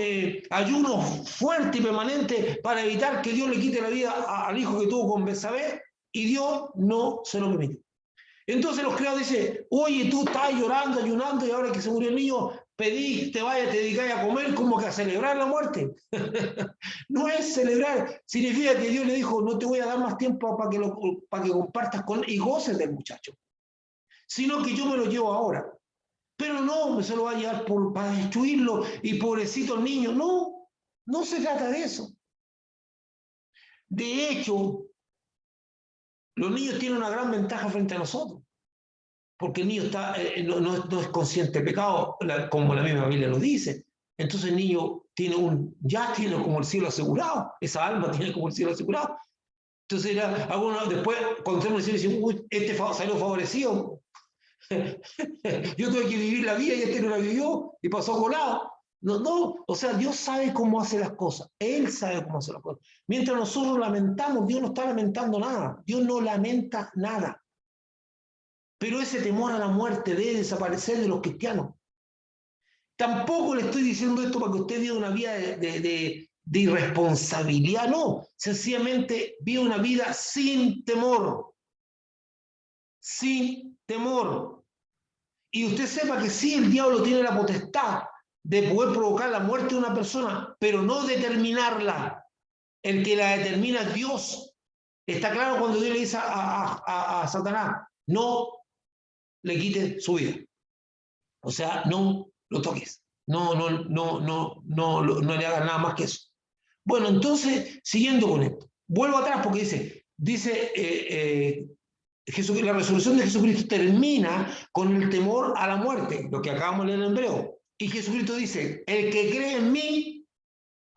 ayunos fuertes y permanentes para evitar que Dios le quite la vida al hijo que tuvo con Betsabé, y Dios no se lo permitió. Entonces los criados dicen, oye, tú estás llorando, ayunando, y ahora que se murió el niño, pedí, te vayas, te dedicáis a comer, como que a celebrar la muerte. No es celebrar, significa que Dios le dijo, no te voy a dar más tiempo para que compartas con y goces del muchacho, sino que yo me lo llevo ahora. Pero no, me se lo va a llevar para destruirlo, y pobrecito el niño. No, no se trata de eso. De hecho, los niños tienen una gran ventaja frente a nosotros, porque el niño está, no es consciente de pecado, como la misma Biblia lo dice. Entonces el niño ya tiene como el cielo asegurado, esa alma tiene como el cielo asegurado. Entonces después, cuando tenemos el cielo, dicen, uy, este salió favorecido. Yo tuve que vivir la vida y este no la vivió y pasó colado. No, o sea, Dios sabe cómo hace las cosas. Él sabe cómo hace las cosas. Mientras nosotros lamentamos, Dios no está lamentando nada. Dios no lamenta nada. Pero ese temor a la muerte debe desaparecer de los cristianos. Tampoco le estoy diciendo esto para que usted viva una vida de irresponsabilidad, no. Sencillamente viva una vida sin temor. Sin temor. Y usted sepa que sí, el diablo tiene la potestad de poder provocar la muerte de una persona, pero no determinarla. El que la determina es Dios. Está claro cuando Dios le dice a Satanás, no le quite su vida. O sea, no lo toques. No le hagas nada más que eso. Bueno, entonces, siguiendo con esto, vuelvo atrás porque dice la resolución de Jesucristo termina con el temor a la muerte, lo que acabamos de leer en hebreo. Y Jesucristo dice, el que cree en mí,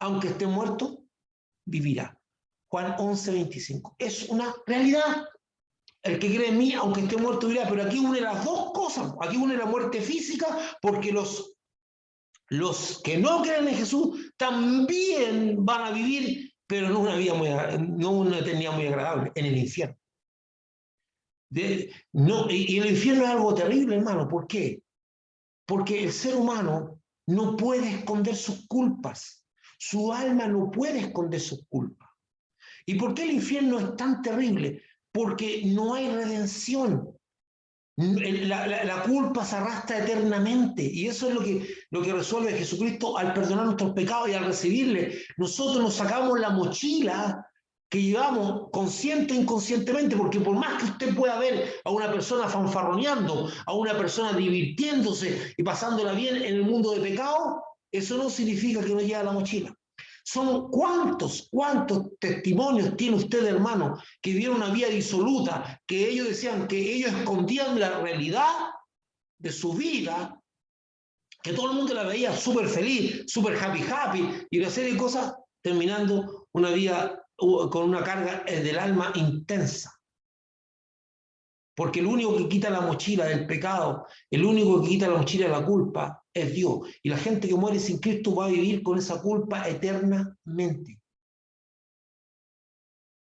aunque esté muerto, vivirá. Juan 11:25. Es una realidad. El que cree en mí, aunque esté muerto, vivirá. Pero aquí une las dos cosas. Aquí une la muerte física, porque los que no creen en Jesús también van a vivir, pero no una eternidad muy agradable, en el infierno. Y el infierno es algo terrible, hermano. ¿Por qué? Porque el ser humano no puede esconder sus culpas. Su alma no puede esconder sus culpas. ¿Y por qué el infierno es tan terrible? Porque no hay redención. La culpa se arrastra eternamente, y eso es lo que resuelve Jesucristo al perdonar nuestros pecados y al recibirle. Nosotros nos sacamos la mochila que llevamos consciente e inconscientemente, porque por más que usted pueda ver a una persona fanfarroneando, a una persona divirtiéndose y pasándola bien en el mundo de pecado, eso no significa que no lleva la mochila. Son cuántos testimonios tiene usted, hermano, que vivieron una vida disoluta, que ellos decían que ellos escondían la realidad de su vida, que todo el mundo la veía súper feliz, súper happy, y una serie de cosas, terminando una vida con una carga del alma intensa. Porque el único que quita la mochila del pecado, el único que quita la mochila de la culpa, es Dios. Y la gente que muere sin Cristo va a vivir con esa culpa eternamente.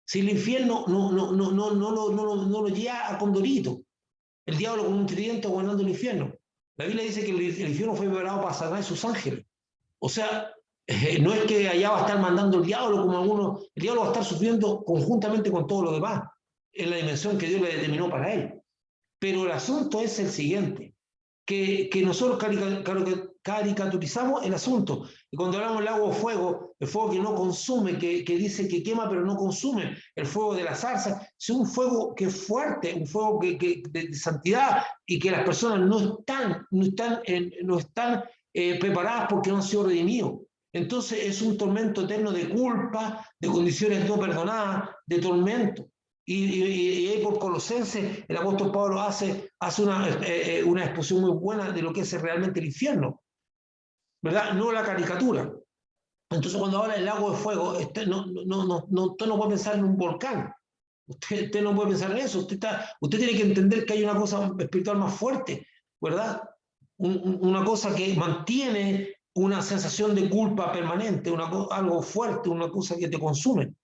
Si el infierno no lo lleva a Condorito, el diablo con un tridente gobernando el infierno. La Biblia dice que el infierno fue preparado para Satanás y sus ángeles. O sea, no es que allá va a estar mandando el diablo como algunos, el diablo va a estar sufriendo conjuntamente con todo lo demás, en la dimensión que Dios le determinó para él. Pero el asunto es el siguiente, que nosotros caricaturizamos el asunto. Y cuando hablamos del agua o fuego, el fuego que no consume, que dice que quema pero no consume, el fuego de la zarza, es un fuego que es fuerte, un fuego de santidad, y que las personas no están preparadas porque no han sido redimidos. Entonces es un tormento eterno de culpa, de condiciones no perdonadas, de tormento. Y ahí por Colosenses el apóstol Pablo hace una exposición muy buena de lo que es realmente el infierno, ¿verdad? No la caricatura. Entonces cuando habla del lago de fuego, usted no puede pensar en un volcán, Usted no puede pensar en eso. Usted tiene que entender que hay una cosa espiritual más fuerte, ¿verdad? Una cosa que mantiene una sensación de culpa permanente, algo fuerte, una cosa que te consume.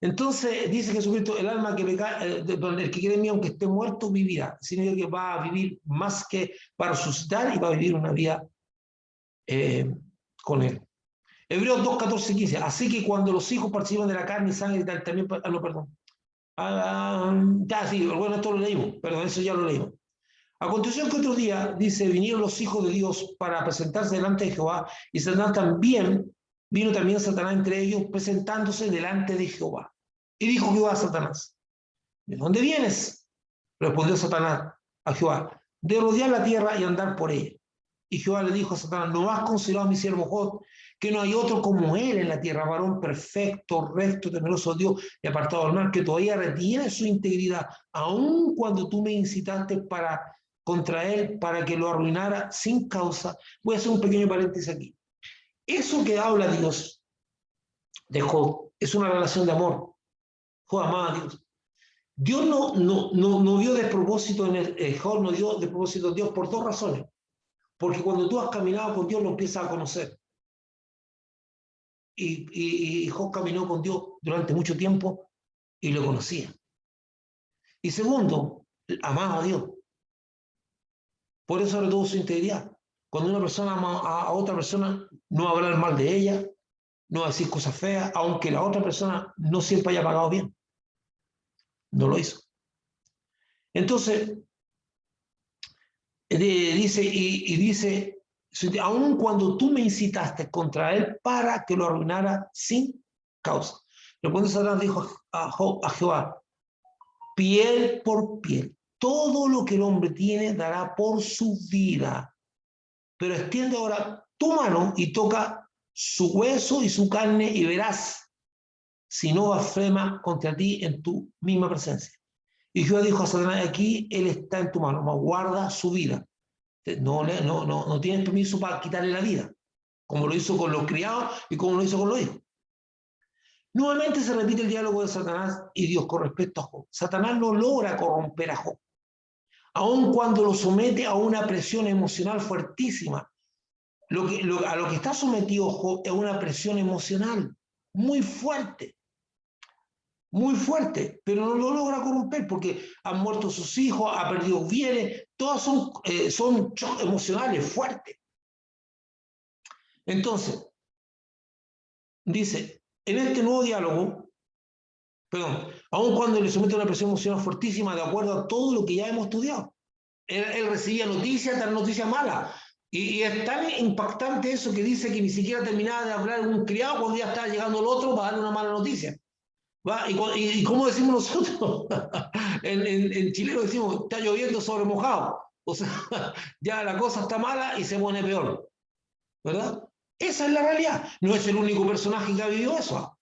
Entonces dice Jesucristo, el alma que peca, el que quiere en mí, aunque esté muerto, vivirá. Significa que va a vivir más que para resucitar y va a vivir una vida con él. Hebreos 2, 14, 15. Así que cuando los hijos participan de la carne y sangre y tal, también, no, perdón. Ya, sí, bueno, esto lo leímos, perdón, eso ya lo leímos. A continuación que otro día, dice, vinieron los hijos de Dios para presentarse delante de Jehová, y Satanás también, vino también Satanás entre ellos, presentándose delante de Jehová. Y dijo Jehová a Satanás, ¿de dónde vienes? Respondió Satanás a Jehová, de rodear la tierra y andar por ella. Y Jehová le dijo a Satanás, ¿no has considerado a mi siervo Job, que no hay otro como él en la tierra, varón perfecto, recto, temeroso de Dios y apartado del mal, que todavía retiene su integridad, aun cuando tú me incitaste contra él para que lo arruinara sin causa? Voy a hacer un pequeño paréntesis aquí. Eso que habla Dios de Job es una relación de amor. Job amaba a Dios. Dios no dio despropósito en Job, no dio despropósito a Dios por dos razones. Porque cuando tú has caminado con Dios, lo empiezas a conocer. Y Job caminó con Dios durante mucho tiempo y lo conocía. Y segundo, amaba a Dios. Por eso retuvo su integridad. Cuando una persona ama a otra persona, no va a hablar mal de ella, no va a decir cosas feas, aunque la otra persona no siempre haya pagado bien. No lo hizo. Entonces, dice, aun cuando tú me incitaste contra él para que lo arruinara sin causa. Respondió Satanás, dijo a Jehová, piel por piel, todo lo que el hombre tiene dará por su vida. Pero extiende ahora tu mano y toca su hueso y su carne y verás si no blasfema contra ti en tu misma presencia. Y Jehová dijo a Satanás, aquí él está en tu mano, mas guarda su vida. No tienes permiso para quitarle la vida, como lo hizo con los criados y como lo hizo con los hijos. Nuevamente se repite el diálogo de Satanás y Dios con respecto a Job. Satanás no logra corromper a Job, aun cuando lo somete a una presión emocional fuertísima. A lo que está sometido Job es una presión emocional muy fuerte, pero no lo logra corromper porque han muerto sus hijos, ha perdido bienes, todos son choques emocionales fuertes. Entonces, dice, en este nuevo diálogo, aun cuando le somete a una presión emocional fuertísima, de acuerdo a todo lo que ya hemos estudiado, él recibía noticias, tras noticias malas. Y es tan impactante eso que dice que ni siquiera terminaba de hablar un criado cuando ya estaba llegando el otro para darle una mala noticia. ¿Va? ¿Y cómo decimos nosotros? en chileno decimos, está lloviendo sobre mojado. O sea, ya la cosa está mala y se pone peor. ¿Verdad? Esa es la realidad. No es el único personaje que ha vivido eso.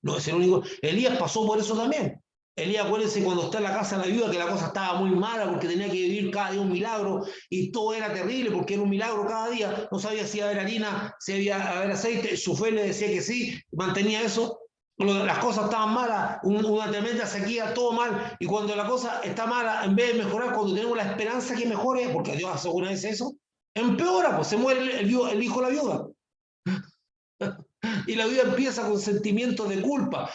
No es el único. Elías pasó por eso también. Elías, acuérdense cuando está en la casa de la viuda, que la cosa estaba muy mala porque tenía que vivir cada día un milagro y todo era terrible porque era un milagro cada día. No sabía si iba a haber harina, si iba a haber aceite. Su fe le decía que sí, mantenía eso. Las cosas estaban malas, una tremenda sequía, todo mal. Y cuando la cosa está mala, en vez de mejorar, cuando tenemos la esperanza que mejore, porque Dios asegura eso, empeora, pues se muere el hijo de la viuda. Y la vida empieza con sentimientos de culpa.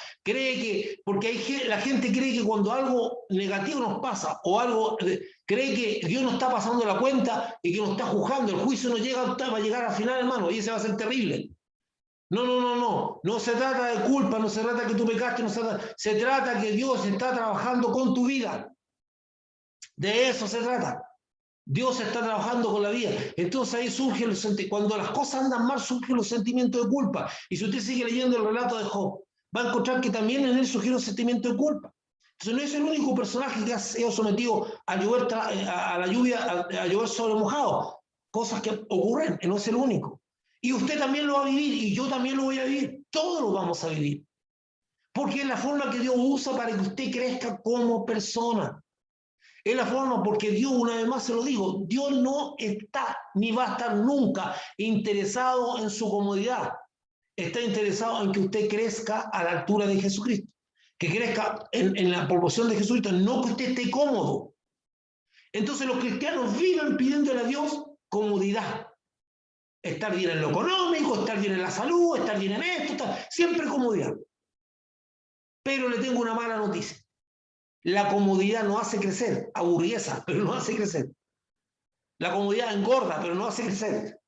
Porque la gente cree que cuando algo negativo nos pasa o cree que Dios no está pasando la cuenta y que nos está juzgando, el juicio no llega, va a llegar al final, hermano, y ese va a ser terrible. No se trata de culpa, no se trata que tú pecaste, se trata que Dios está trabajando con tu vida. De eso se trata. Dios está trabajando con la vida. Entonces ahí cuando las cosas andan mal, surgen los sentimientos de culpa. Y si usted sigue leyendo el relato de Job, va a encontrar que también en él surgió un sentimiento de culpa. Entonces no es el único personaje que ha sido sometido a la lluvia, a llover sobre mojado. Cosas que ocurren, no es el único. Y usted también lo va a vivir, y yo también lo voy a vivir. Todos lo vamos a vivir. Porque es la forma que Dios usa para que usted crezca como persona. Es la forma porque Dios, una vez más se lo digo, Dios no está ni va a estar nunca interesado en su comodidad. Está interesado en que usted crezca a la altura de Jesucristo. que crezca en la proporción de Jesucristo, no que usted esté cómodo. Entonces los cristianos viven pidiéndole a Dios comodidad. Estar bien en lo económico, estar bien en la salud, estar bien en esto, siempre comodidad. Pero le tengo una mala noticia. La comodidad no hace crecer, aburrieza, pero no hace crecer. La comodidad engorda, pero no hace crecer.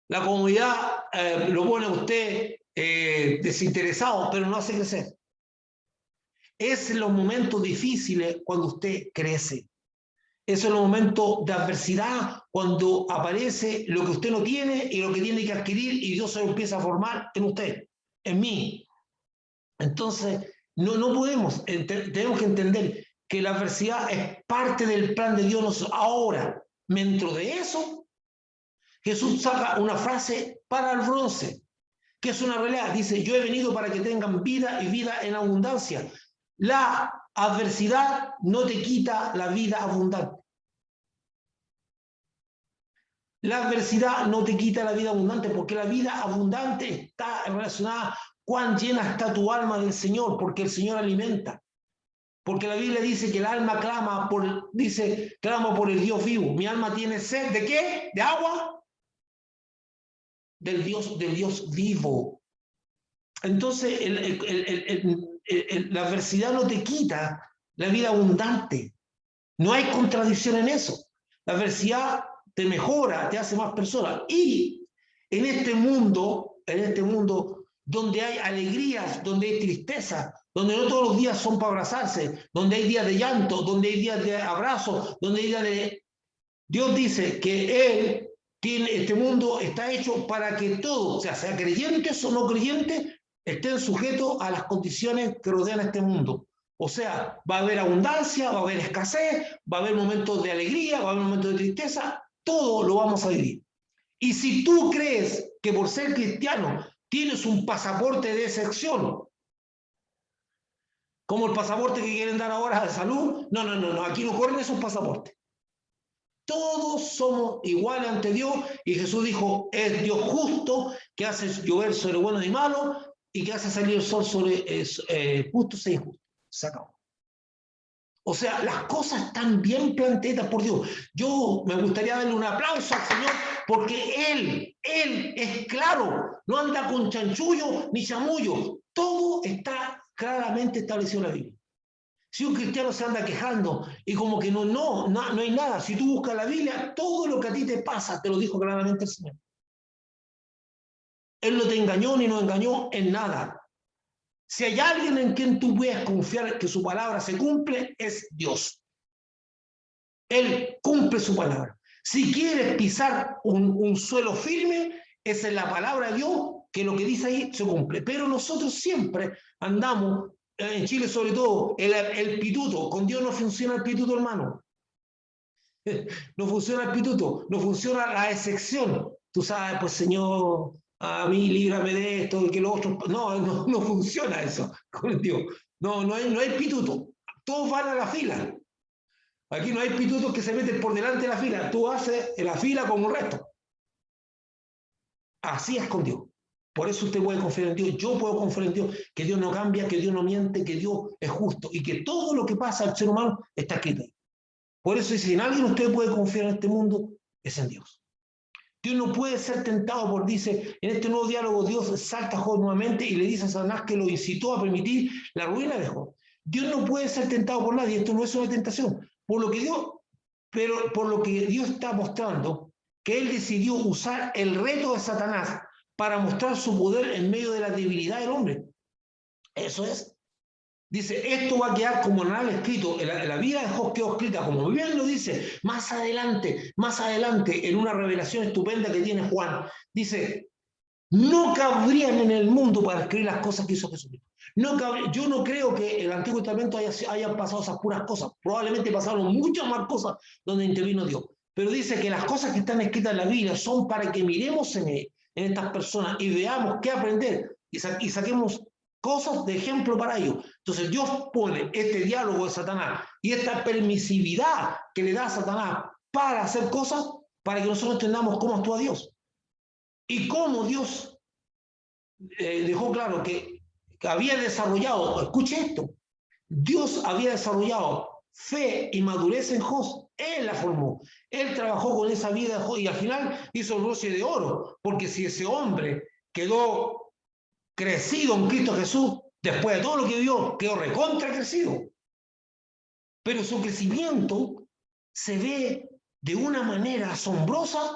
La comodidad lo pone a usted desinteresado, pero no hace crecer. Es en los momentos difíciles cuando usted crece. Es en los momentos de adversidad cuando aparece lo que usted no tiene y lo que tiene que adquirir y Dios se lo empieza a formar en usted, en mí. Entonces, no podemos, tenemos que entender que la adversidad es parte del plan de Dios ahora. Dentro de eso, Jesús saca una frase para el bronce, que es una realidad. Dice, yo he venido para que tengan vida y vida en abundancia. La adversidad no te quita la vida abundante. La adversidad no te quita la vida abundante, porque la vida abundante está relacionada a cuán llena está tu alma del Señor, porque el Señor alimenta. Porque la Biblia dice que el alma clama por el Dios vivo. Mi alma tiene sed, ¿de qué? ¿De agua? Del Dios vivo. Entonces, la adversidad no te quita la vida abundante. No hay contradicción en eso. La adversidad te mejora, te hace más persona. Y en este mundo donde hay alegrías, donde hay tristeza, donde no todos los días son para abrazarse, donde hay días de llanto, donde hay días de abrazo, donde hay días de... Dios dice que este mundo está hecho para que todos, o sea creyentes o no creyentes, estén sujetos a las condiciones que rodean este mundo. O sea, va a haber abundancia, va a haber escasez, va a haber momentos de alegría, va a haber momentos de tristeza, todo lo vamos a vivir. Y si tú crees que por ser cristiano tienes un pasaporte de excepción, como el pasaporte que quieren dar ahora de salud, no, aquí no corren esos pasaportes. Todos somos iguales ante Dios y Jesús dijo, es Dios justo que hace llover sobre buenos y malos y que hace salir el sol sobre justos e injustos. Se acabó. O sea, las cosas están bien planteadas por Dios. Yo me gustaría darle un aplauso al Señor porque Él es claro, no anda con chanchullo ni chamullo. Todo está claramente establecido en la Biblia. Si un cristiano se anda quejando y como que no hay nada, si tú buscas la Biblia, todo lo que a ti te pasa, te lo dijo claramente el Señor. Él no te engañó ni nos engañó en nada. Si hay alguien en quien tú puedes confiar que su palabra se cumple, es Dios. Él cumple su palabra. Si quieres pisar un suelo firme, esa es la palabra de Dios, que lo que dice ahí se cumple. Pero nosotros siempre andamos, en Chile sobre todo, el pituto. Con Dios no funciona el pituto, hermano. No funciona el pituto, no funciona la excepción. Tú sabes, pues Señor, a mí líbrame de esto, de que lo otro. No funciona eso con Dios. No hay pituto. Todos van a la fila. Aquí no hay pitutos que se meten por delante de la fila. Tú haces la fila como el resto. Así es con Dios. Por eso usted puede confiar en Dios. Yo puedo confiar en Dios, que Dios no cambia, que Dios no miente, que Dios es justo y que todo lo que pasa al ser humano está escrito ahí. Por eso, si en alguien usted puede confiar en este mundo, es en Dios. Dios no puede ser tentado por, dice, en este nuevo diálogo Dios salta a Job nuevamente y le dice a Satanás que lo incitó a permitir la ruina de Job. Dios no puede ser tentado por nadie, esto no es una tentación. Por lo que Dios está mostrando que Él decidió usar el reto de Satanás para mostrar su poder en medio de la debilidad del hombre. Eso es. Dice, esto va a quedar como anal escrito, la vida de Job quedó escrita, como bien lo dice, más adelante, en una revelación estupenda que tiene Juan. Dice, no cabrían en el mundo para escribir las cosas que hizo Jesucristo. Yo no creo que el Antiguo Testamento hayan pasado esas puras cosas. Probablemente pasaron muchas más cosas donde intervino Dios. Pero dice que las cosas que están escritas en la Biblia son para que miremos en estas personas y veamos qué aprender y saquemos cosas de ejemplo para ellos. Entonces Dios pone este diálogo de Satanás y esta permisividad que le da a Satanás para hacer cosas para que nosotros entendamos cómo actúa Dios. Y cómo Dios dejó claro que había desarrollado, escuche esto, Dios había desarrollado fe y madurez en Job. Él la formó. Él trabajó con esa vida de Job y al final hizo el broche de oro. Porque si ese hombre quedó crecido en Cristo Jesús, después de todo lo que vio, quedó recontra crecido. Pero su crecimiento se ve de una manera asombrosa,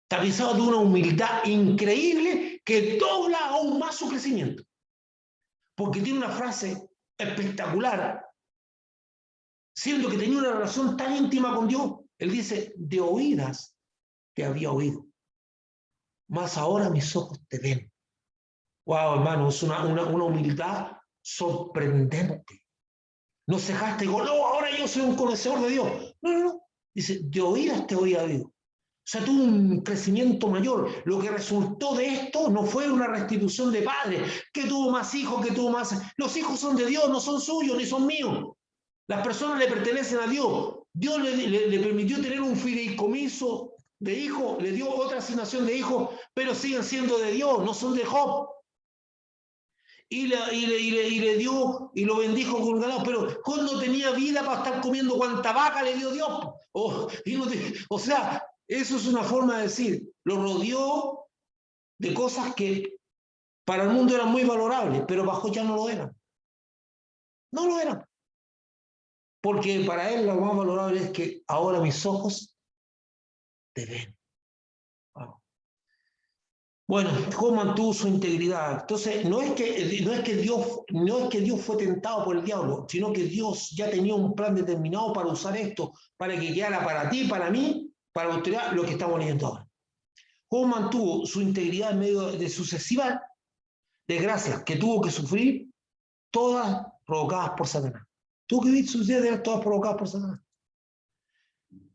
tapizado de una humildad increíble que dobla aún más su crecimiento. Porque tiene una frase espectacular, siendo que tenía una relación tan íntima con Dios. Él dice, de oídas te había oído, mas ahora mis ojos te ven. Wow, hermano, es una humildad sorprendente. No cejaste y digo, no, ahora yo soy un conocedor de Dios. No, no, no. Dice, de oídas te había oído. O sea, tuvo un crecimiento mayor. Lo que resultó de esto no fue una restitución de padre, que tuvo más hijos, que tuvo más... Los hijos son de Dios, no son suyos, ni son míos. Las personas le pertenecen a Dios. Dios le permitió tener un fideicomiso de hijos, le dio otra asignación de hijos, pero siguen siendo de Dios, no son de Job. Y le dio y lo bendijo con ganado, pero Job no tenía vida para estar comiendo cuanta vaca le dio Dios. O sea, eso es una forma de decir, lo rodeó de cosas que para el mundo eran muy valorables, pero para Job ya no lo eran. No lo eran. Porque para él lo más valorable es que ahora mis ojos te ven. Wow. Bueno, Job mantuvo su integridad. Entonces, no es que Dios fue tentado por el diablo, sino que Dios ya tenía un plan determinado para usar esto, para que quedara para ti, para mí, para autoridad, lo que estamos leyendo ahora. Job mantuvo su integridad en medio de sucesivas desgracias que tuvo que sufrir, todas provocadas por Satanás. Tuvo que vivir sus desgracias todas provocadas por Satanás.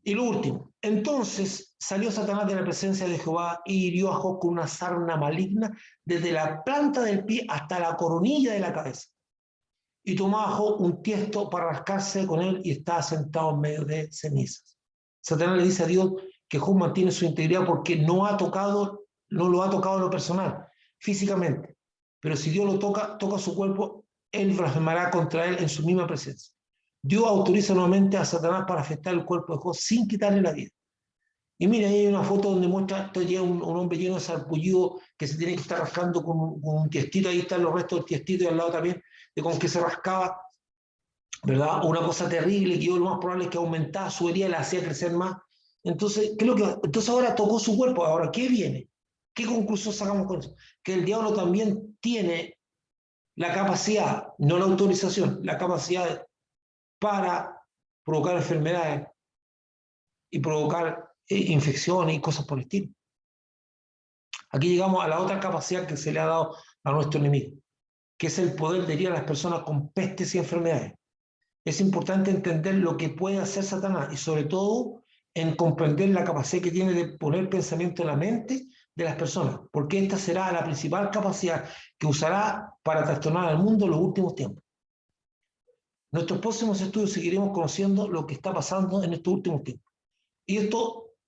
Y lo último, entonces salió Satanás de la presencia de Jehová y hirió a Job con una sarna maligna desde la planta del pie hasta la coronilla de la cabeza. Y tomaba a Job un tiesto para rascarse con él y estaba sentado en medio de cenizas. Satanás le dice a Dios que Job mantiene su integridad porque no lo ha tocado en lo personal, físicamente. Pero si Dios lo toca su cuerpo, él blasfemará contra él en su misma presencia. Dios autoriza nuevamente a Satanás para afectar el cuerpo de Job sin quitarle la vida. Y mira, ahí hay una foto donde muestra un hombre lleno de sarpullido que se tiene que estar rascando con un tiestito. Ahí están los restos del tiestito y al lado también de con que se rascaba, ¿verdad? Una cosa terrible que yo lo más probable es que aumentaba su herida y la hacía crecer más. Entonces, entonces ahora tocó su cuerpo. Ahora, ¿qué viene? ¿Qué conclusión sacamos con eso? Que el diablo también tiene la capacidad, no la autorización, la capacidad para provocar enfermedades y provocar infecciones y cosas por el estilo. Aquí llegamos a la otra capacidad que se le ha dado a nuestro enemigo, que es el poder de herir a las personas con pestes y enfermedades. Es importante entender lo que puede hacer Satanás y sobre todo en comprender la capacidad que tiene de poner pensamiento en la mente de las personas, porque esta será la principal capacidad que usará para trastornar al mundo en los últimos tiempos. En nuestros próximos estudios seguiremos conociendo lo que está pasando en estos últimos tiempos. Y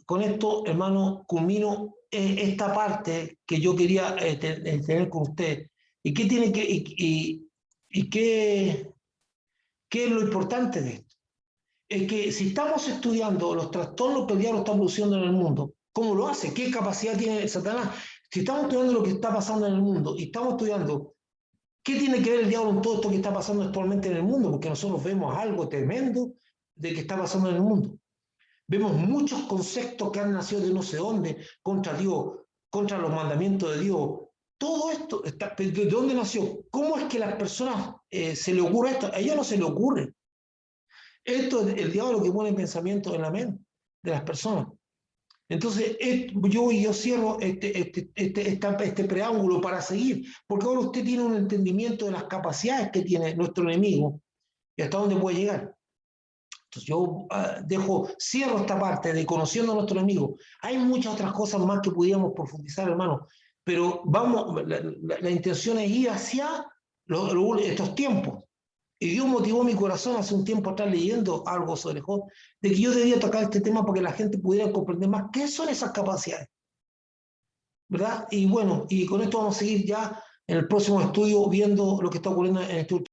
con esto, hermano, culmino esta parte que yo quería tener con usted. ¿Y qué tiene qué es lo importante de esto? Es que si estamos estudiando los trastornos que el diablo está produciendo en el mundo, ¿cómo lo hace? ¿Qué capacidad tiene Satanás? Si estamos estudiando lo que está pasando en el mundo y estamos estudiando qué tiene que ver el diablo en todo esto que está pasando actualmente en el mundo, porque nosotros vemos algo tremendo de que está pasando en el mundo. Vemos muchos conceptos que han nacido de no sé dónde, contra Dios, contra los mandamientos de Dios. Todo esto, ¿de dónde nació? ¿Cómo es que a las personas se le ocurre esto? A ellos no se le ocurre. Esto es el diablo que pone pensamiento en la mente de las personas. Entonces, yo cierro este preámbulo para seguir, porque ahora usted tiene un entendimiento de las capacidades que tiene nuestro enemigo y hasta dónde puede llegar. Entonces yo cierro esta parte de conociendo a nuestro enemigo. Hay muchas otras cosas más que pudiéramos profundizar, hermano, pero la intención es ir hacia estos tiempos. Y Dios motivó mi corazón hace un tiempo atrás leyendo algo sobre Job, de que yo debía tocar este tema para que la gente pudiera comprender más qué son esas capacidades, ¿verdad? Y bueno, y con esto vamos a seguir ya en el próximo estudio viendo lo que está ocurriendo en este